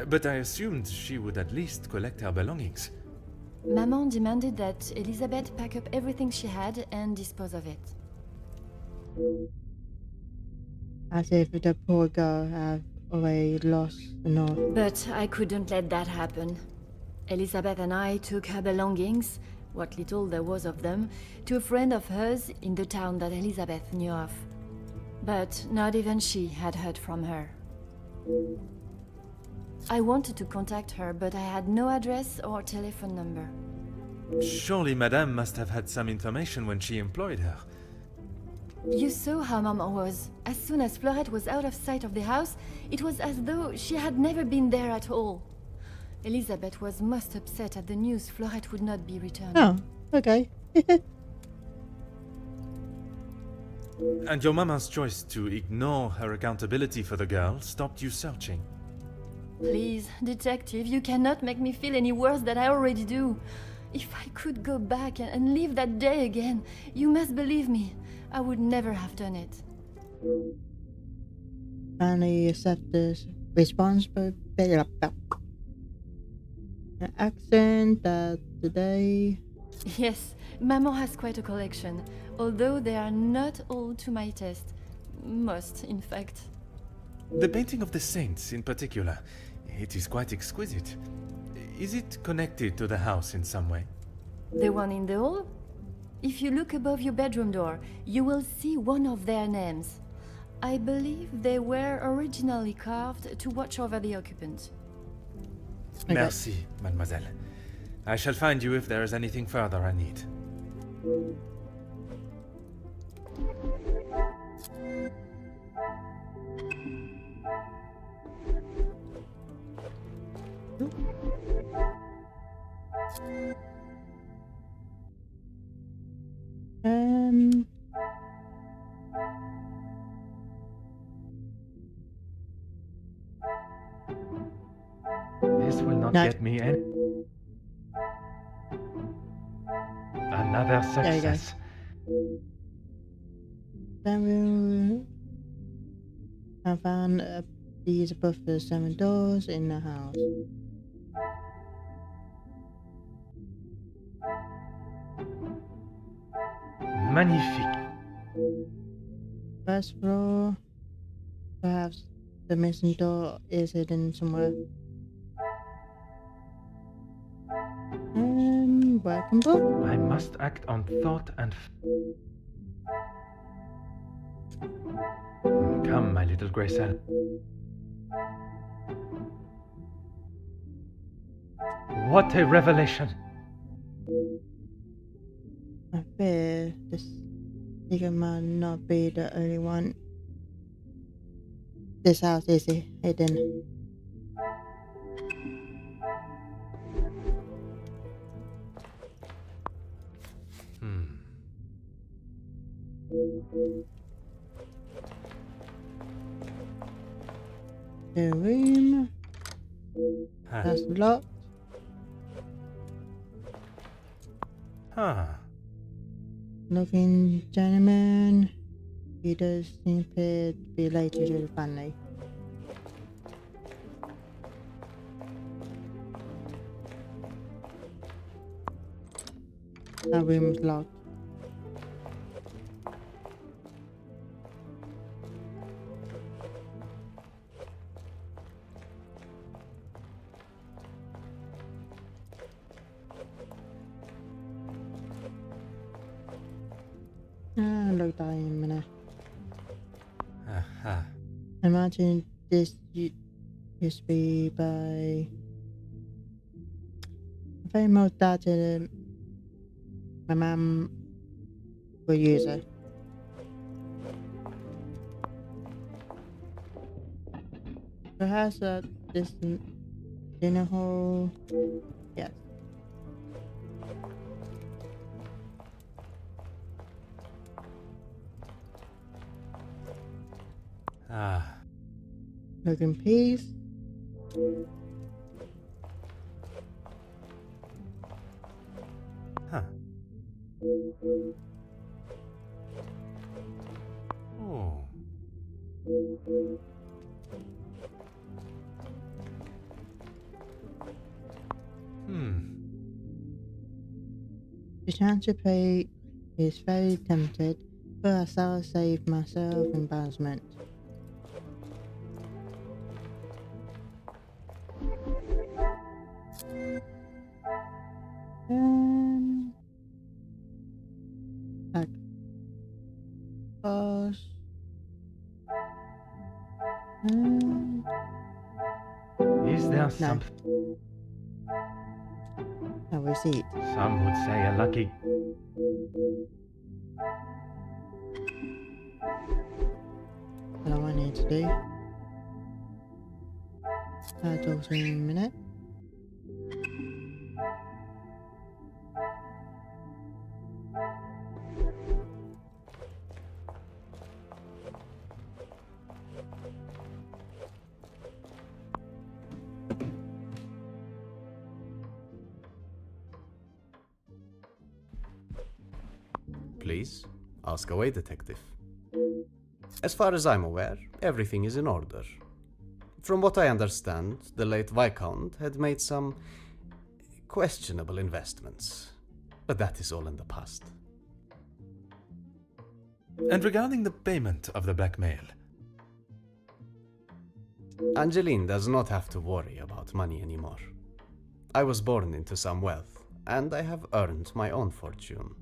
but I assumed she would at least collect her belongings. Maman demanded that Elizabeth pack up everything she had and dispose of it. As if the poor girl have already lost the north. But I couldn't let that happen. Elizabeth and I took her belongings, what little there was of them, to a friend of hers in the town that Elizabeth knew of. But not even she had heard from her. I wanted to contact her, but I had no address or telephone number. Surely Madame must have had some information when she employed her. You saw how Maman was. As soon as Florette was out of sight of the house, it was as though she had never been there at all. Elizabeth was most upset at the news Florette would not be returning. Oh, okay. And your mama's choice to ignore her accountability for the girl stopped you searching. Please, Detective, you cannot make me feel any worse than I already do. If I could go back and live that day again, you must believe me, I would never have done it. Finally accept this responsibility. An accent that today. Yes, Maman has quite a collection, although they are not all to my taste. Most, in fact. The painting of the saints in particular, it is quite exquisite. Is it connected to the house in some way? The one in the hall? If you look above your bedroom door, you will see one of their names. I believe they were originally carved to watch over the occupant. Okay. Merci, mademoiselle. I shall find you if there is anything further I need. This will not No. get me any. Another There you go. success. Then I found these above the 7 doors in the house. Magnifique. First floor. Perhaps the missing door is hidden somewhere. Welcome book. I must act on thought and. Come, my little grey cell. What a revelation! I fear this secret might not be the only one. This house is hidden. The room. That's locked. Looking gentleman. He does seem to be related to the family. That room is locked. Look that in a minute. Imagine this used to be by very most dated My mum will use it. So has a distant dinner hall. Yes. Ah, Look in peace. huh. Oh. The chance to play is very tempted, but I shall save myself embarrassment. Like, pause. Is there No. some... A receipt. Some would say a lucky... What do I need to do? Talk to me in a minute. Please, ask away, detective. As far as I'm aware, everything is in order. From what I understand, the late Viscount had made some questionable investments, but that is all in the past. And regarding the payment of the blackmail? Angeline does not have to worry about money anymore. I was born into some wealth, and I have earned my own fortune.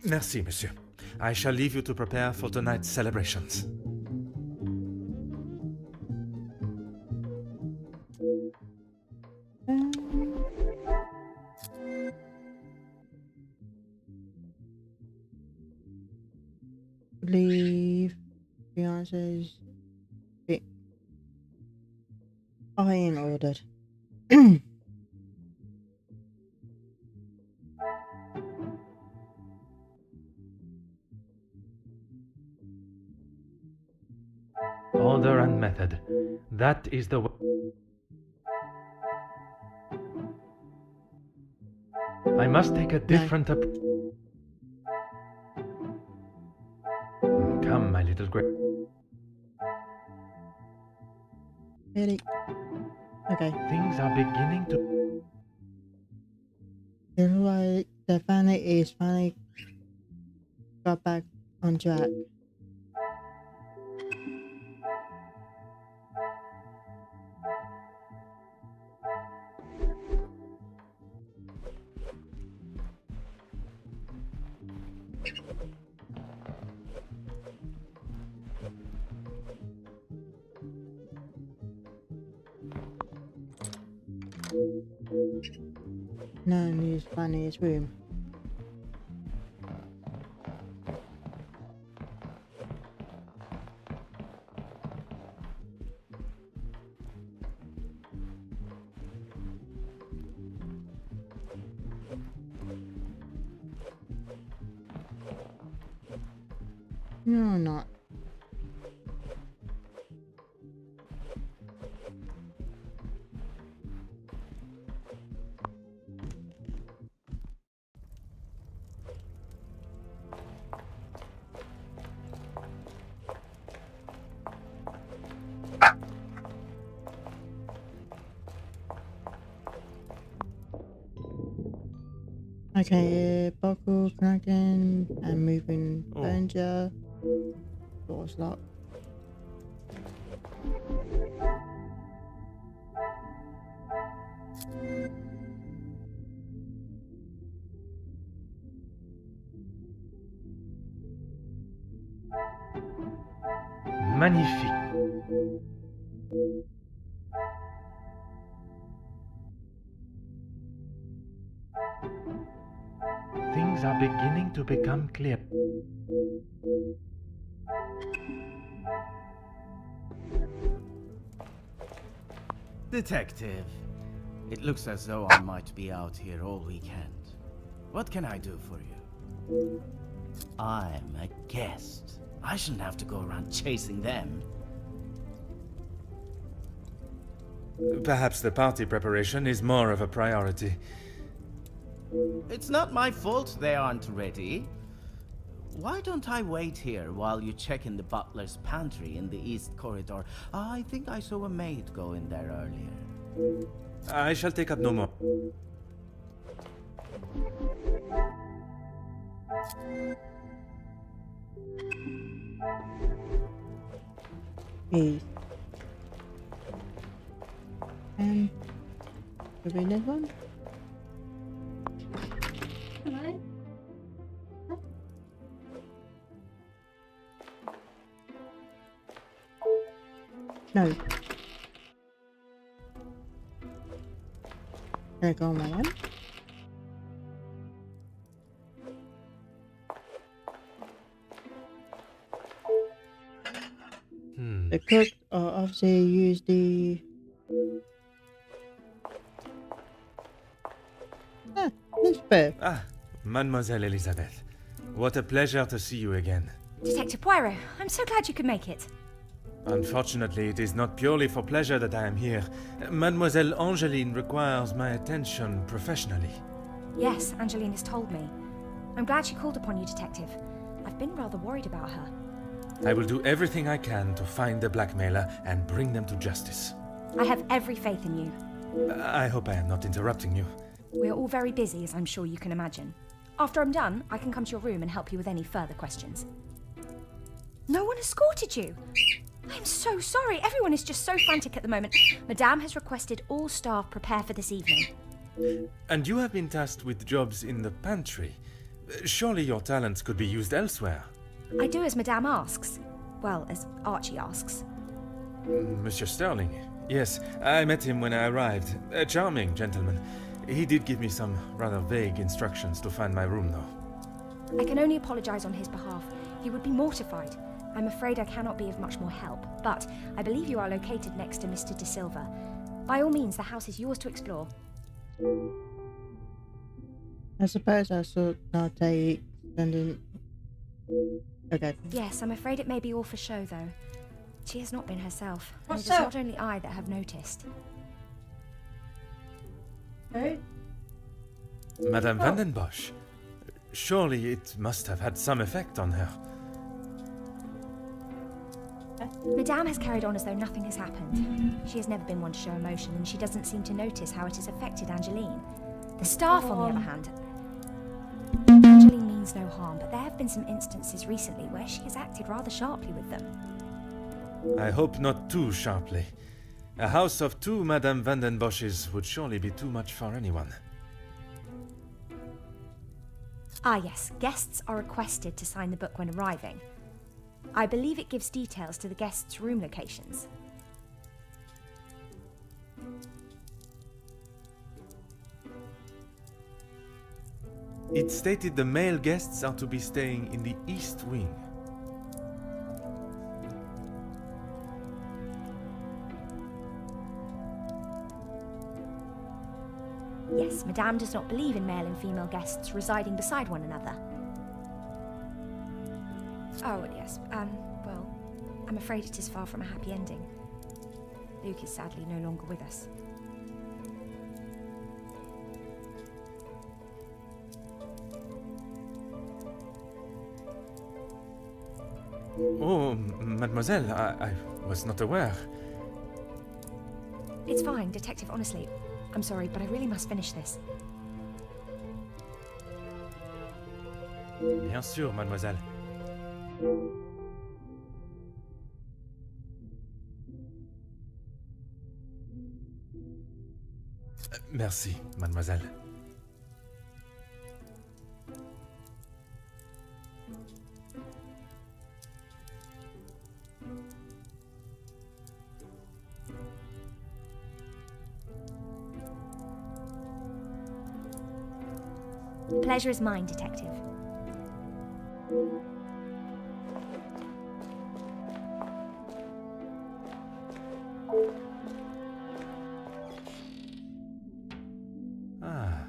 Merci, monsieur. I shall leave you to prepare for tonight's celebrations. Leave. Fiance's. I ain't ordered. Order and method. That is the way. I must take a different approach. Come, my little grape. Really? Okay. Things are beginning to... It's like the family is finally got back on track. No news, funniest room. No, not. Okay, buckle connecting and moving furniture. Doors locked. Magnifique. Things are beginning to become clear. Detective, it looks as though I might be out here all weekend. What can I do for you? I'm a guest. I shouldn't have to go around chasing them. Perhaps the party preparation is more of a priority. It's not my fault they aren't ready. Why don't I wait here while you check in the butler's pantry in the east corridor? I think I saw a maid go in there earlier. I shall take up no more. Please. The this one? No. There go my one. The cook obviously used the newspaper. Ah, Mademoiselle Elizabeth. What a pleasure to see you again. Detective Poirot, I'm so glad you could make it. Unfortunately, it is not purely for pleasure that I am here. Mademoiselle Angeline requires my attention professionally. Yes, Angeline has told me. I'm glad she called upon you, Detective. I've been rather worried about her. I will do everything I can to find the blackmailer and bring them to justice. I have every faith in you. I hope I am not interrupting you. We're all very busy, as I'm sure you can imagine. After I'm done, I can come to your room and help you with any further questions. No one escorted you! I'm so sorry. Everyone is just so frantic at the moment. Madame has requested all staff prepare for this evening. And you have been tasked with jobs in the pantry. Surely your talents could be used elsewhere. I do as Madame asks. Well, as Archie asks. Monsieur Sterling. Yes, I met him when I arrived. A charming gentleman. He did give me some rather vague instructions to find my room, though. I can only apologise on his behalf. He would be mortified. I'm afraid I cannot be of much more help, but I believe you are located next to Mr. De Silva. By all means, the house is yours to explore. I suppose I should not take sending. Okay. Yes, I'm afraid it may be all for show, though. She has not been herself, and What's it is up? not only I that have noticed. Who? Madame Vandenbosch. Surely it must have had some effect on her. Madame has carried on as though nothing has happened. She has never been one to show emotion, and she doesn't seem to notice how it has affected Angeline. The staff, on the other hand... Angeline means no harm, but there have been some instances recently where she has acted rather sharply with them. I hope not too sharply. A house of two Madame Vandenbosches would surely be too much for anyone. Ah yes, guests are requested to sign the book when arriving. I believe it gives details to the guests' room locations. It stated the male guests are to be staying in the East Wing. Yes, Madame does not believe in male and female guests residing beside one another. Oh, yes, well, I'm afraid it is far from a happy ending. Luke is sadly no longer with us. Oh, mademoiselle, I was not aware. It's fine, Detective, honestly. I'm sorry, but I really must finish this. Bien sûr, mademoiselle. Merci, mademoiselle. Pleasure is mine, Detective. Ah.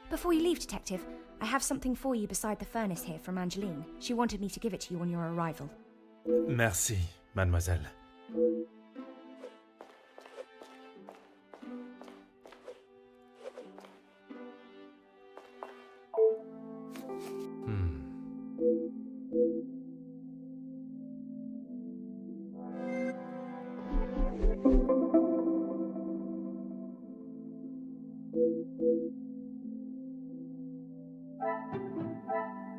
Before you leave, Detective, I have something for you beside the furnace here from Angeline. She wanted me to give it to you on your arrival. Merci, mademoiselle.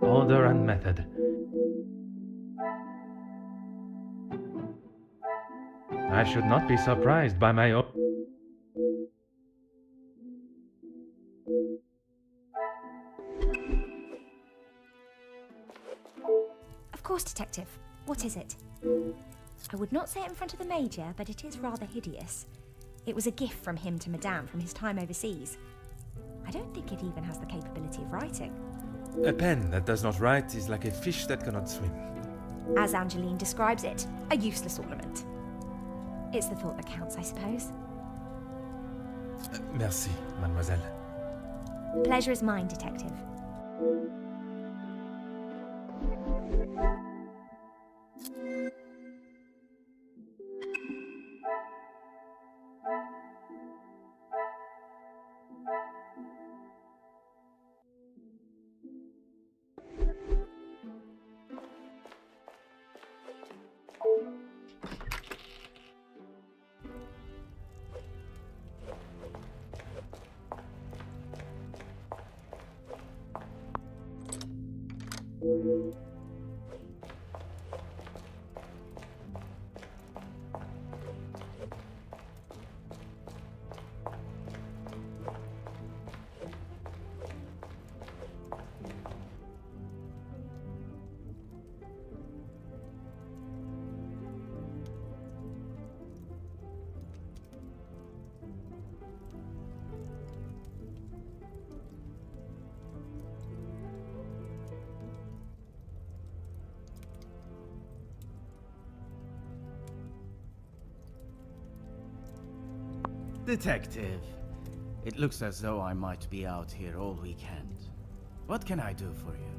Order and method. I should not be surprised by my own. Of course, Detective. What is it? I would not say it in front of the Major, but it is rather hideous. It was a gift from him to Madame from his time overseas. I don't think it even has the capability of writing. A pen that does not write is like a fish that cannot swim. As Angeline describes it, a useless ornament. It's the thought that counts, I suppose. Merci, mademoiselle. Pleasure is mine, Detective. Detective, it looks as though I might be out here all weekend. What can I do for you?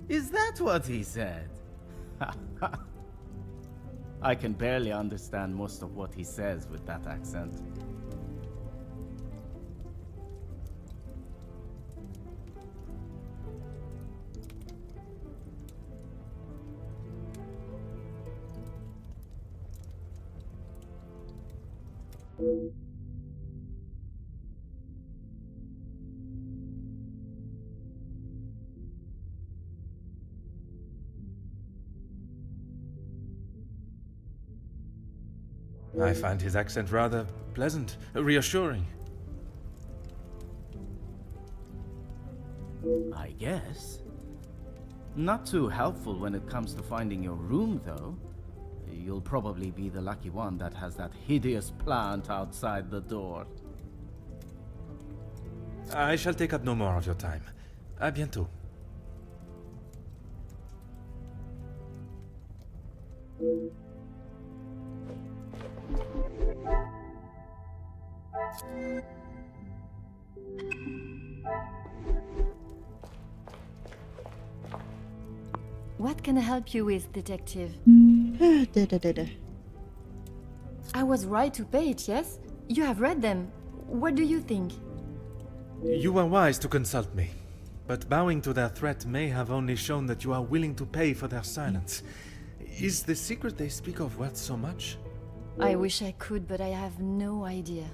Is that what he said? I can barely understand most of what he says with that accent. I find his accent rather pleasant, reassuring. I guess. Not too helpful when it comes to finding your room, though. You'll probably be the lucky one that has that hideous plant outside the door. I shall take up no more of your time. À bientôt. What can I help you with, detective? Da-da-da-da. I was right to pay it, yes? You have read them. What do you think? You were wise to consult me, but bowing to their threat may have only shown that you are willing to pay for their silence. Is the secret they speak of worth so much? I wish I could, but I have no idea.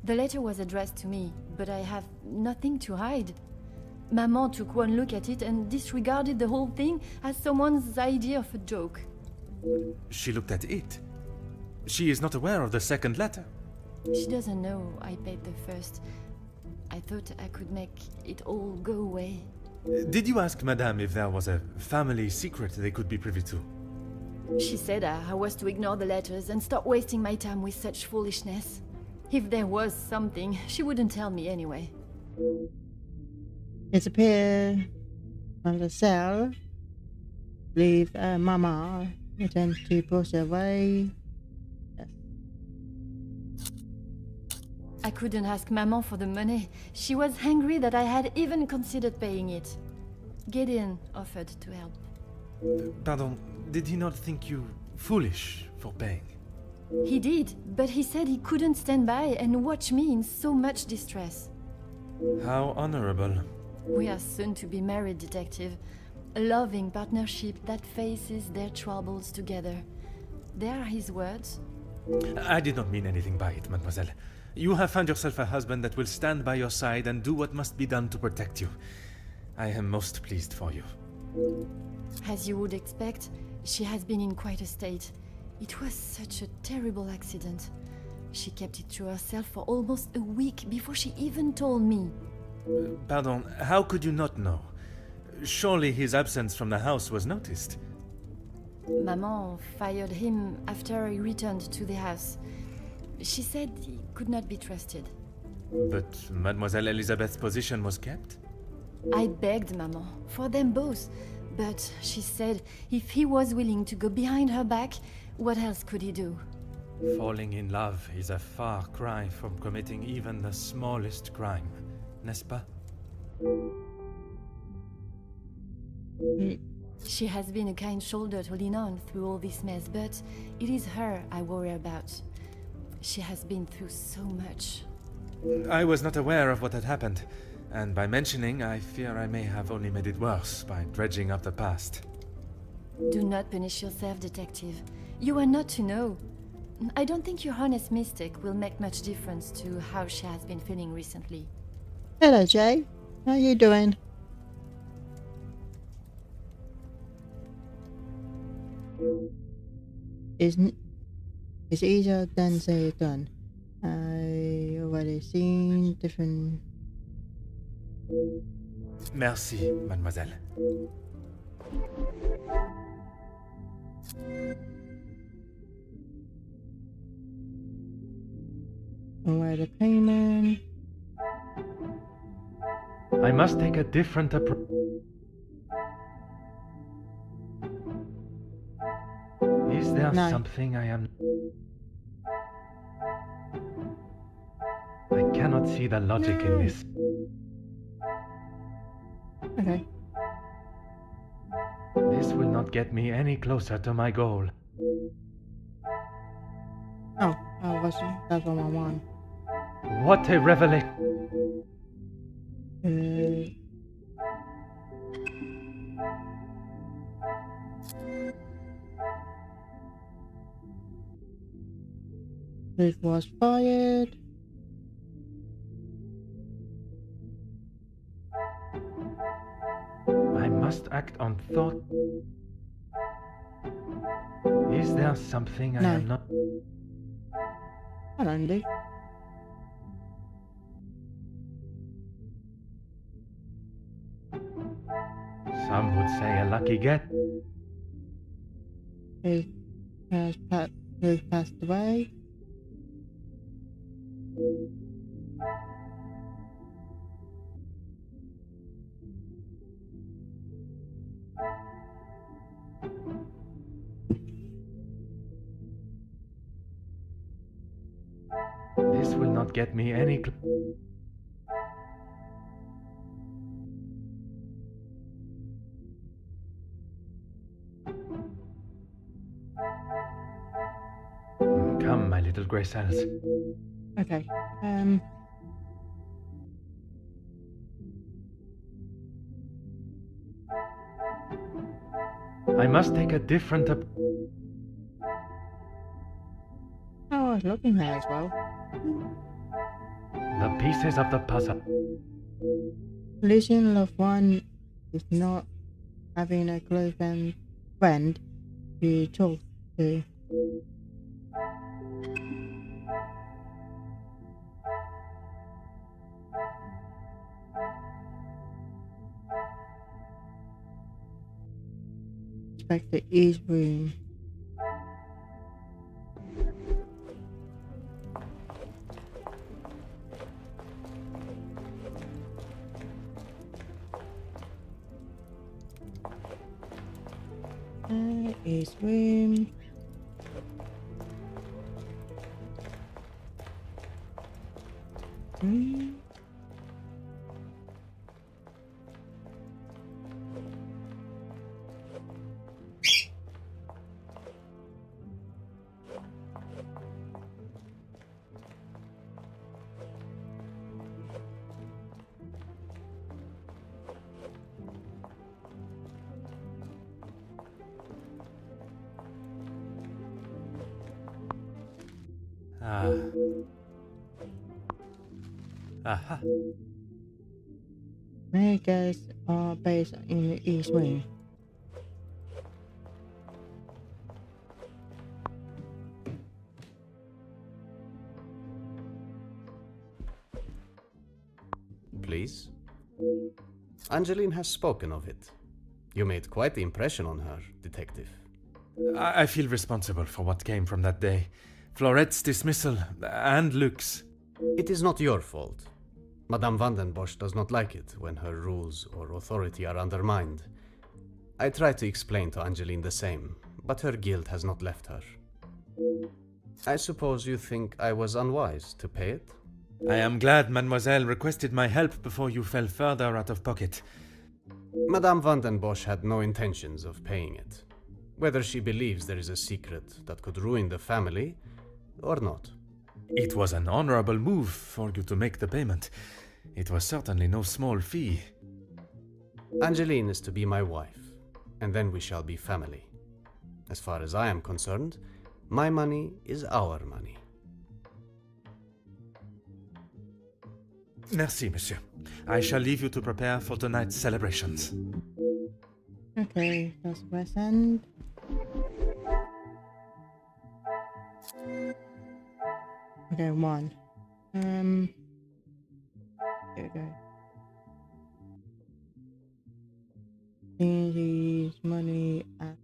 The letter was addressed to me, but I have nothing to hide. Maman took one look at it and disregarded the whole thing as someone's idea of a joke. She looked at it. She is not aware of the second letter. She doesn't know I paid the first. I thought I could make it all go away. Did you ask Madame if there was a family secret they could be privy to? She said I was to ignore the letters and stop wasting my time with such foolishness. If there was something, she wouldn't tell me anyway. Disappear from the cell. Leave Mama. Return to push away. Yes. I couldn't ask Maman for the money. She was angry that I had even considered paying it. Gideon offered to help. Pardon, did he not think you foolish for paying? He did, but he said he couldn't stand by and watch me in so much distress. How honorable. We are soon to be married, detective. A loving partnership that faces their troubles together. They are his words. I did not mean anything by it, mademoiselle. You have found yourself a husband that will stand by your side and do what must be done to protect you. I am most pleased for you. As you would expect, she has been in quite a state. It was such a terrible accident. She kept it to herself for almost a week before she even told me. Pardon, how could you not know? Surely his absence from the house was noticed. Maman fired him after he returned to the house. She said he could not be trusted. But Mademoiselle Elizabeth's position was kept? I begged Maman for them both, but she said if he was willing to go behind her back, what else could he do? Falling in love is a far cry from committing even the smallest crime, n'est-ce pas? She has been a kind shoulder to lean on through all this mess, but it is her I worry about. She has been through so much. I was not aware of what had happened, and by mentioning, I fear I may have only made it worse by dredging up the past. Do not punish yourself, detective. You are not to know. I don't think your honest mistake will make much difference to how she has been feeling recently. Hello, Jay. How you doing? It's easier than say done. I already seen different. Merci, mademoiselle. Where the payment? I must take a different approach. Is there something I am... I cannot see the logic in this. Okay. This will not get me any closer to my goal. Oh, that's what I want. What a revelation! It was fired. I must act on thought. Is there something I am not... Hello, Andy. Some would say a lucky get. Who's passed away? This will not get me any Come, my little grey cells. Okay. I must take a different Oh, I was looking there as well. The pieces of the puzzle. Losing a loved one is not having a close friend to talk to. Back to East room. East room. Aha. Many guests are based in the East Wing. Please? Angeline has spoken of it. You made quite the impression on her, detective. I feel responsible for what came from that day. Florette's dismissal and Luke's. It is not your fault. Madame Vandenbosch does not like it when her rules or authority are undermined. I try to explain to Angeline the same, but her guilt has not left her. I suppose you think I was unwise to pay it? I am glad Mademoiselle requested my help before you fell further out of pocket. Madame Vandenbosch had no intentions of paying it, whether she believes there is a secret that could ruin the family or not. It was an honorable move for you to make the payment. It was certainly no small fee. Angeline is to be my wife, and then we shall be family. As far as I am concerned, my money is our money. Merci, monsieur. I shall leave you to prepare for tonight's celebrations. Okay, that's West End. Okay, one. Here we go. Easy money at.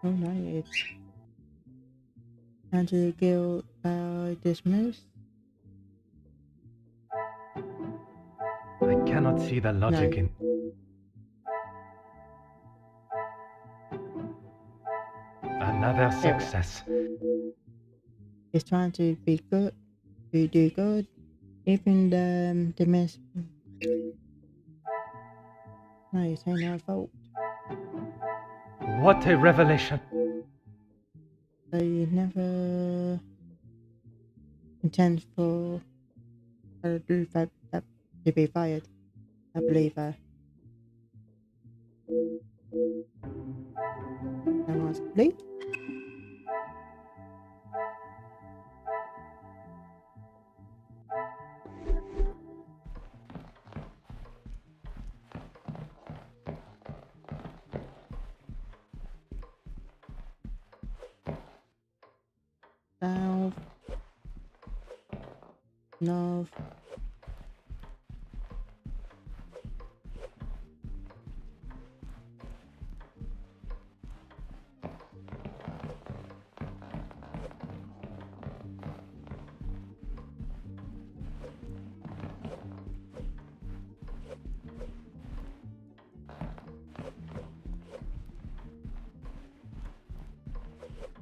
Oh no, it's. Anti guild dismissed. I cannot see the logic in. Another success. He's trying to be good, to do good, even the miss. No, it's ain't our fault. What a revelation! They never intend for her to be fired. I believe her. That one's complete. No.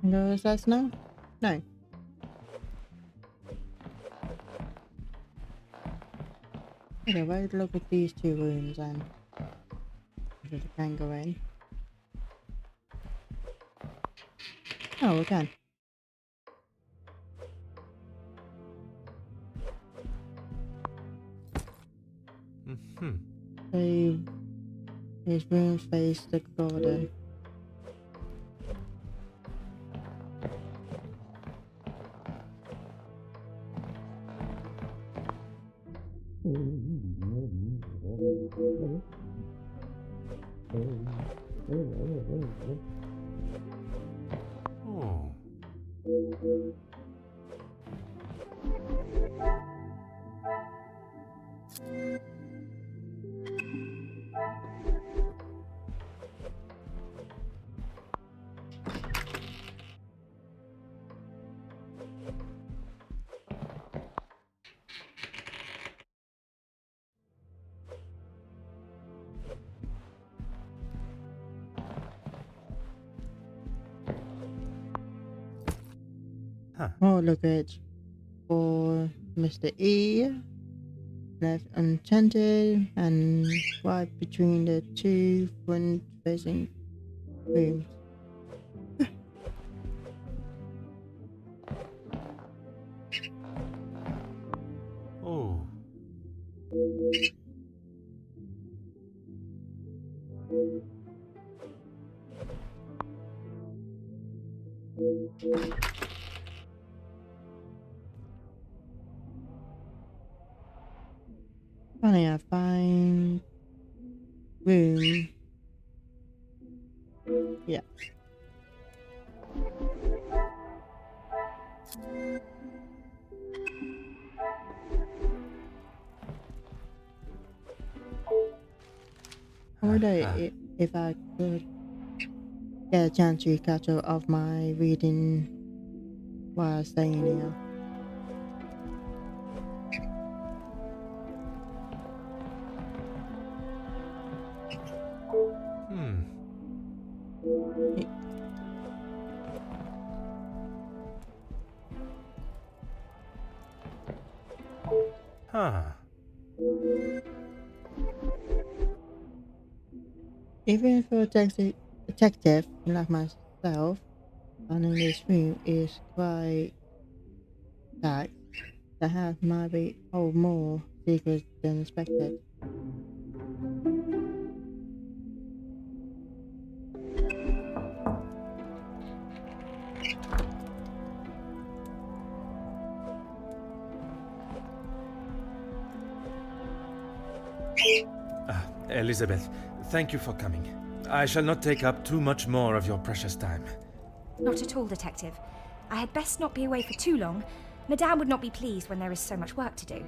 No, is that snow? No. Okay, we'll look at these two rooms and if we can go in. Oh, we can. Mm-hmm. So these rooms face the garden. Oh. Huh. Oh, look at for Mr. E. Left untended and right between the two front facing rooms. Oh. Funny, I find room. Yeah. I wonder if I could get a chance to catch up of my reading while staying here. Huh. Even for a detective like myself, finding this room is quite dark. The house might be hold more secrets than expected. Elizabeth, thank you for coming. I shall not take up too much more of your precious time. Not at all, Detective. I had best not be away for too long. Madame would not be pleased when there is so much work to do.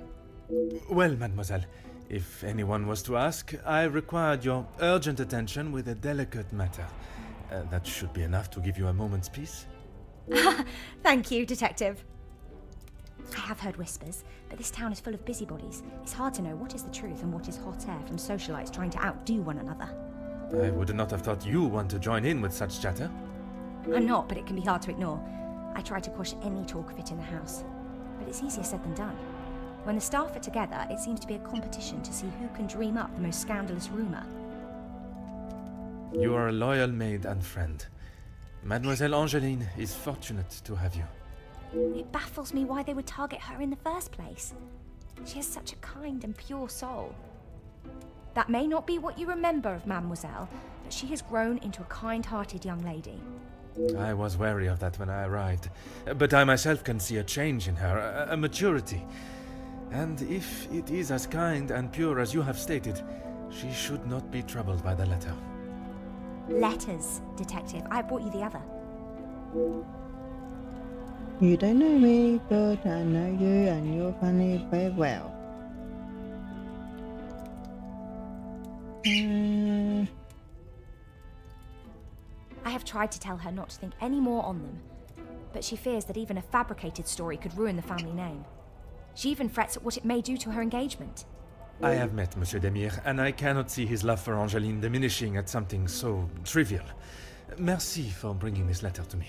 Well, mademoiselle, if anyone was to ask, I required your urgent attention with a delicate matter. That should be enough to give you a moment's peace. Thank you, Detective. I have heard whispers, but this town is full of busybodies. It's hard to know what is the truth and what is hot air from socialites trying to outdo one another. I would not have thought you want to join in with such chatter. I'm not, but it can be hard to ignore. I try to quash any talk of it in the house. But it's easier said than done. When the staff are together, it seems to be a competition to see who can dream up the most scandalous rumour. You are a loyal maid and friend. Mademoiselle Angeline is fortunate to have you. It baffles me why they would target her in the first place. She has such a kind and pure soul. That may not be what you remember of Mademoiselle, but she has grown into a kind-hearted young lady. I was wary of that when I arrived, but I myself can see a change in her, a maturity. And if it is as kind and pure as you have stated, she should not be troubled by the letter. Letters, Detective. I brought you the other. You don't know me, but I know you and your family very well. I have tried to tell her not to think any more on them, but she fears that even a fabricated story could ruin the family name. She even frets at what it may do to her engagement. I have met Monsieur Demire, and I cannot see his love for Angeline diminishing at something so trivial. Merci for bringing this letter to me.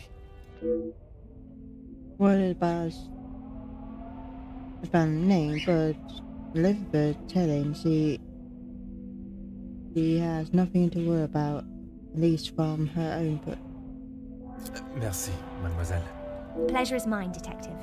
What about the family name? But Elizabeth telling she has nothing to worry about, at least from her own book. Merci, mademoiselle. Pleasure is mine, detective.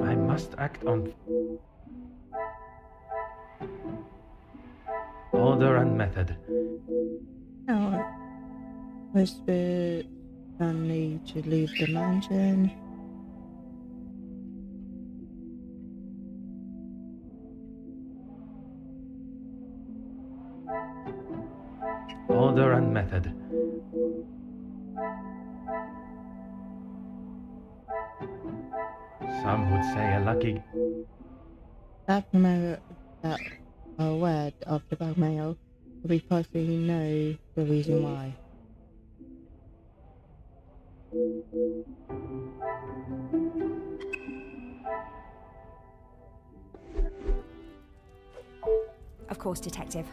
I must act on order and method. Now, whisper family to leave the mansion. Order and method. Some would say a lucky... That mail, that a word of the blackmail, but we possibly know the reason why. Of course, detective.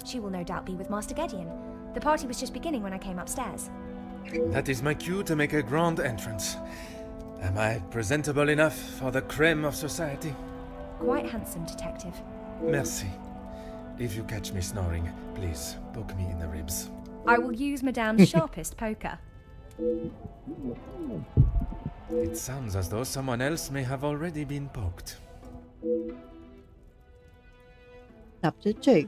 She will no doubt be with Master Gideon. The party was just beginning when I came upstairs. That is my cue to make a grand entrance. Am I presentable enough for the creme of society? Quite handsome, detective. Merci. If you catch me snoring, please poke me in the ribs. I will use Madame's sharpest poker. It sounds as though someone else may have already been poked. Chapter 2.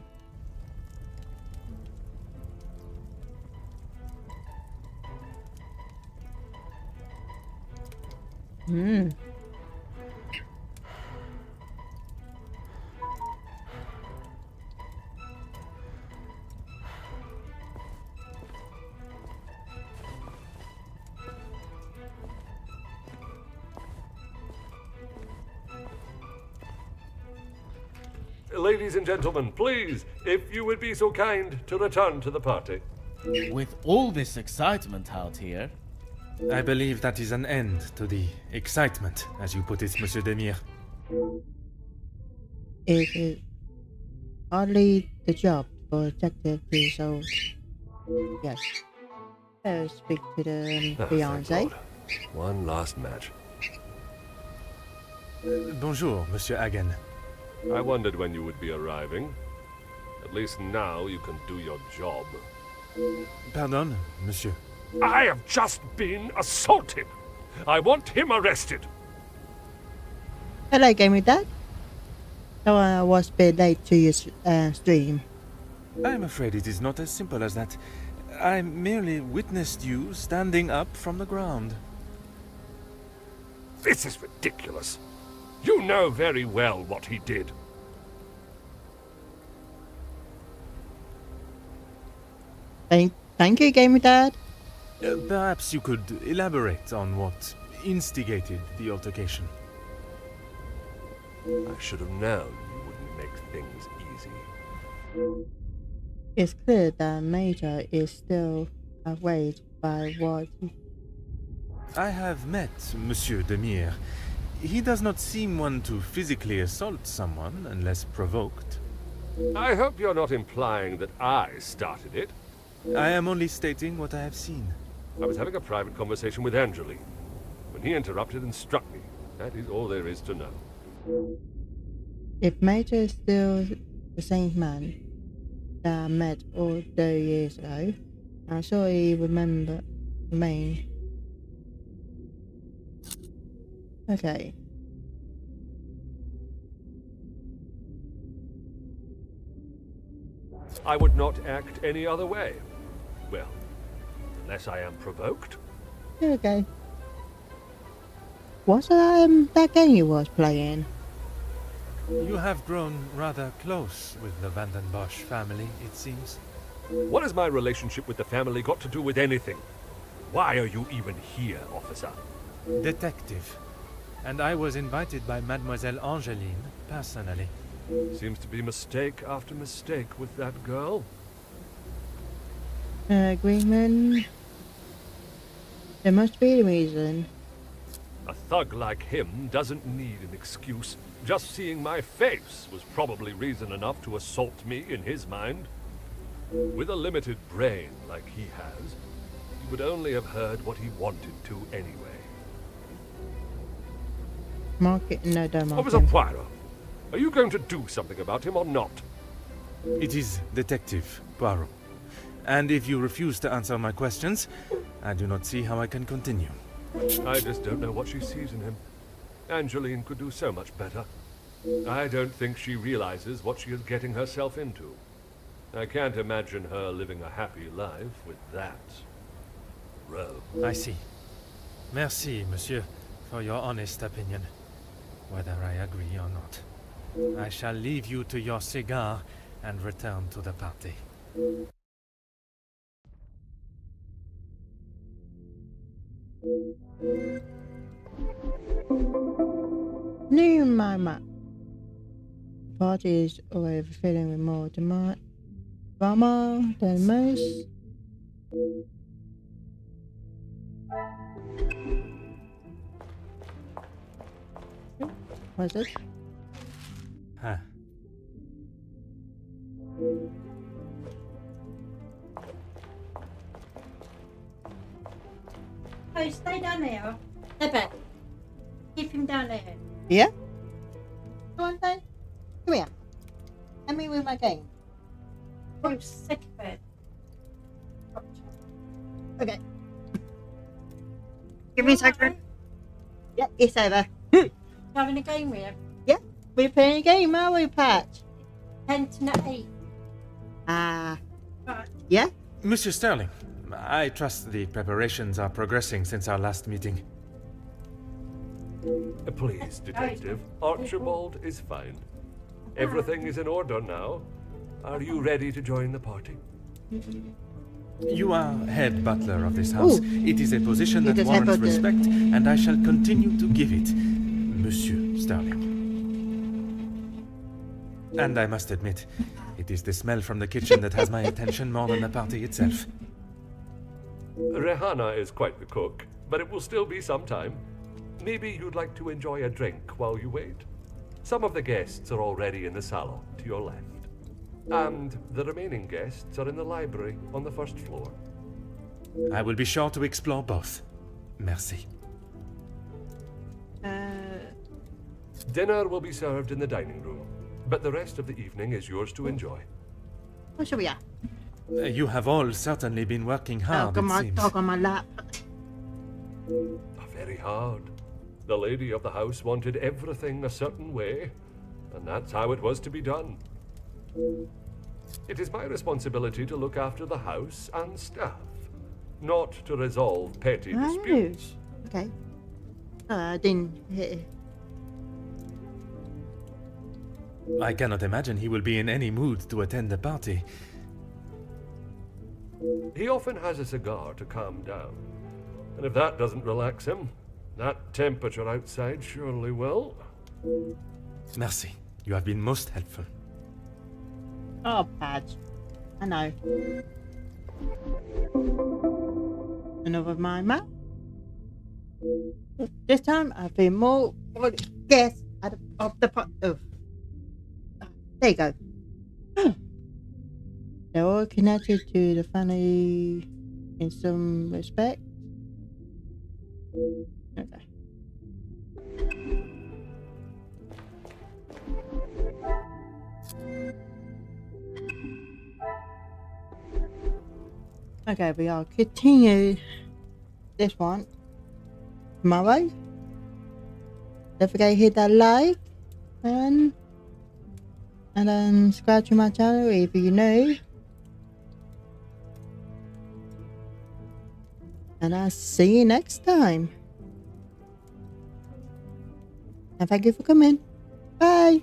Ladies and gentlemen, please, if you would be so kind to return to the party. With all this excitement out here, I believe that is an end to the excitement, as you put it, Monsieur Demire. It is hardly the job for a detective to resolve. Yes. So speak to the Thank fiancé. God. One last match. Bonjour, Monsieur Hagen. I wondered when you would be arriving. At least now you can do your job. Pardon, Monsieur. I have just been assaulted. I want him arrested. Hello, Gaming Dad. So I was a bit late to your stream. I'm afraid it is not as simple as that. I merely witnessed you standing up from the ground. This is ridiculous. You know very well what he did. Thank you, Gaming Dad. Perhaps you could elaborate on what instigated the altercation. I should have known you wouldn't make things easy. It's clear that Major is still outraged by what I have met Monsieur Demire. He does not seem one to physically assault someone unless provoked. I hope you're not implying that I started it. I am only stating what I have seen. I was having a private conversation with Angeline when he interrupted and struck me. That is all there is to know. If Major is still the same man that I met all those years ago, I'm sure he remain. Okay. I would not act any other way. Well, unless I am provoked. Here we go. What's that game you was playing? You have grown rather close with the Vandenbosch family, it seems. What has my relationship with the family got to do with anything? Why are you even here, officer? Detective. And I was invited by Mademoiselle Angeline, personally. Seems to be mistake after mistake with that girl. Agreement. There must be a reason. A thug like him doesn't need an excuse. Just seeing my face was probably reason enough to assault me in his mind. With a limited brain like he has, he would only have heard what he wanted to anyway. Market? No, don't mark Officer him. Poirot, are you going to do something about him or not? It is Detective Poirot. And if you refuse to answer my questions, I do not see how I can continue. I just don't know what she sees in him. Angeline could do so much better. I don't think she realizes what she is getting herself into. I can't imagine her living a happy life with that rogue. I see. Merci, monsieur, for your honest opinion, whether I agree or not. I shall leave you to your cigar and return to the party. New mama. Party is already feeling with more drama than most. What's it? Huh. Oh, stay down there. Pepper. Keep him down there. Yeah? Go on, then. Come here. Help me with my game. Oh, sick of it. Okay. Give me a second. Yeah, it's over. Having a game with him. Yeah, we're playing a game, are we, Pat? 10 to 8. Ah. Right. Yeah? Monsieur Sterling, I trust the preparations are progressing since our last meeting. Please, Detective. Archibald is fine. Everything is in order now. Are you ready to join the party? You are head butler of this house. Ooh. It is a position that It is head warrants butler. respect, and I shall continue to give it, Monsieur Sterling. And I must admit, it is the smell from the kitchen that has my attention more than the party itself. Rehana is quite the cook, but it will still be some time. Maybe you'd like to enjoy a drink while you wait? Some of the guests are already in the salon to your left. And the remaining guests are in the library on the first floor. I will be sure to explore both. Merci. Dinner will be served in the dining room, but the rest of the evening is yours to enjoy. What shall we have? You have all certainly been working Oh, hard, got it my seems. dog on my lap. Very hard. The lady of the house wanted everything a certain way, and that's how it was to be done. It is my responsibility to look after the house and staff, not to resolve petty disputes. Okay. I didn't hit it. I cannot imagine he will be in any mood to attend the party. He often has a cigar to calm down, and if that doesn't relax him, that temperature outside surely will. Merci. You have been most helpful. Oh, Padge. I know. Another my map. This time I've been more guests of the pot. Oh. There you go. They're all connected to the family in some respect. Okay. Okay, we are continue this one tomorrow. Don't forget to hit that like and subscribe to my channel if you're new. And I'll see you next time. And thank you for coming. Bye.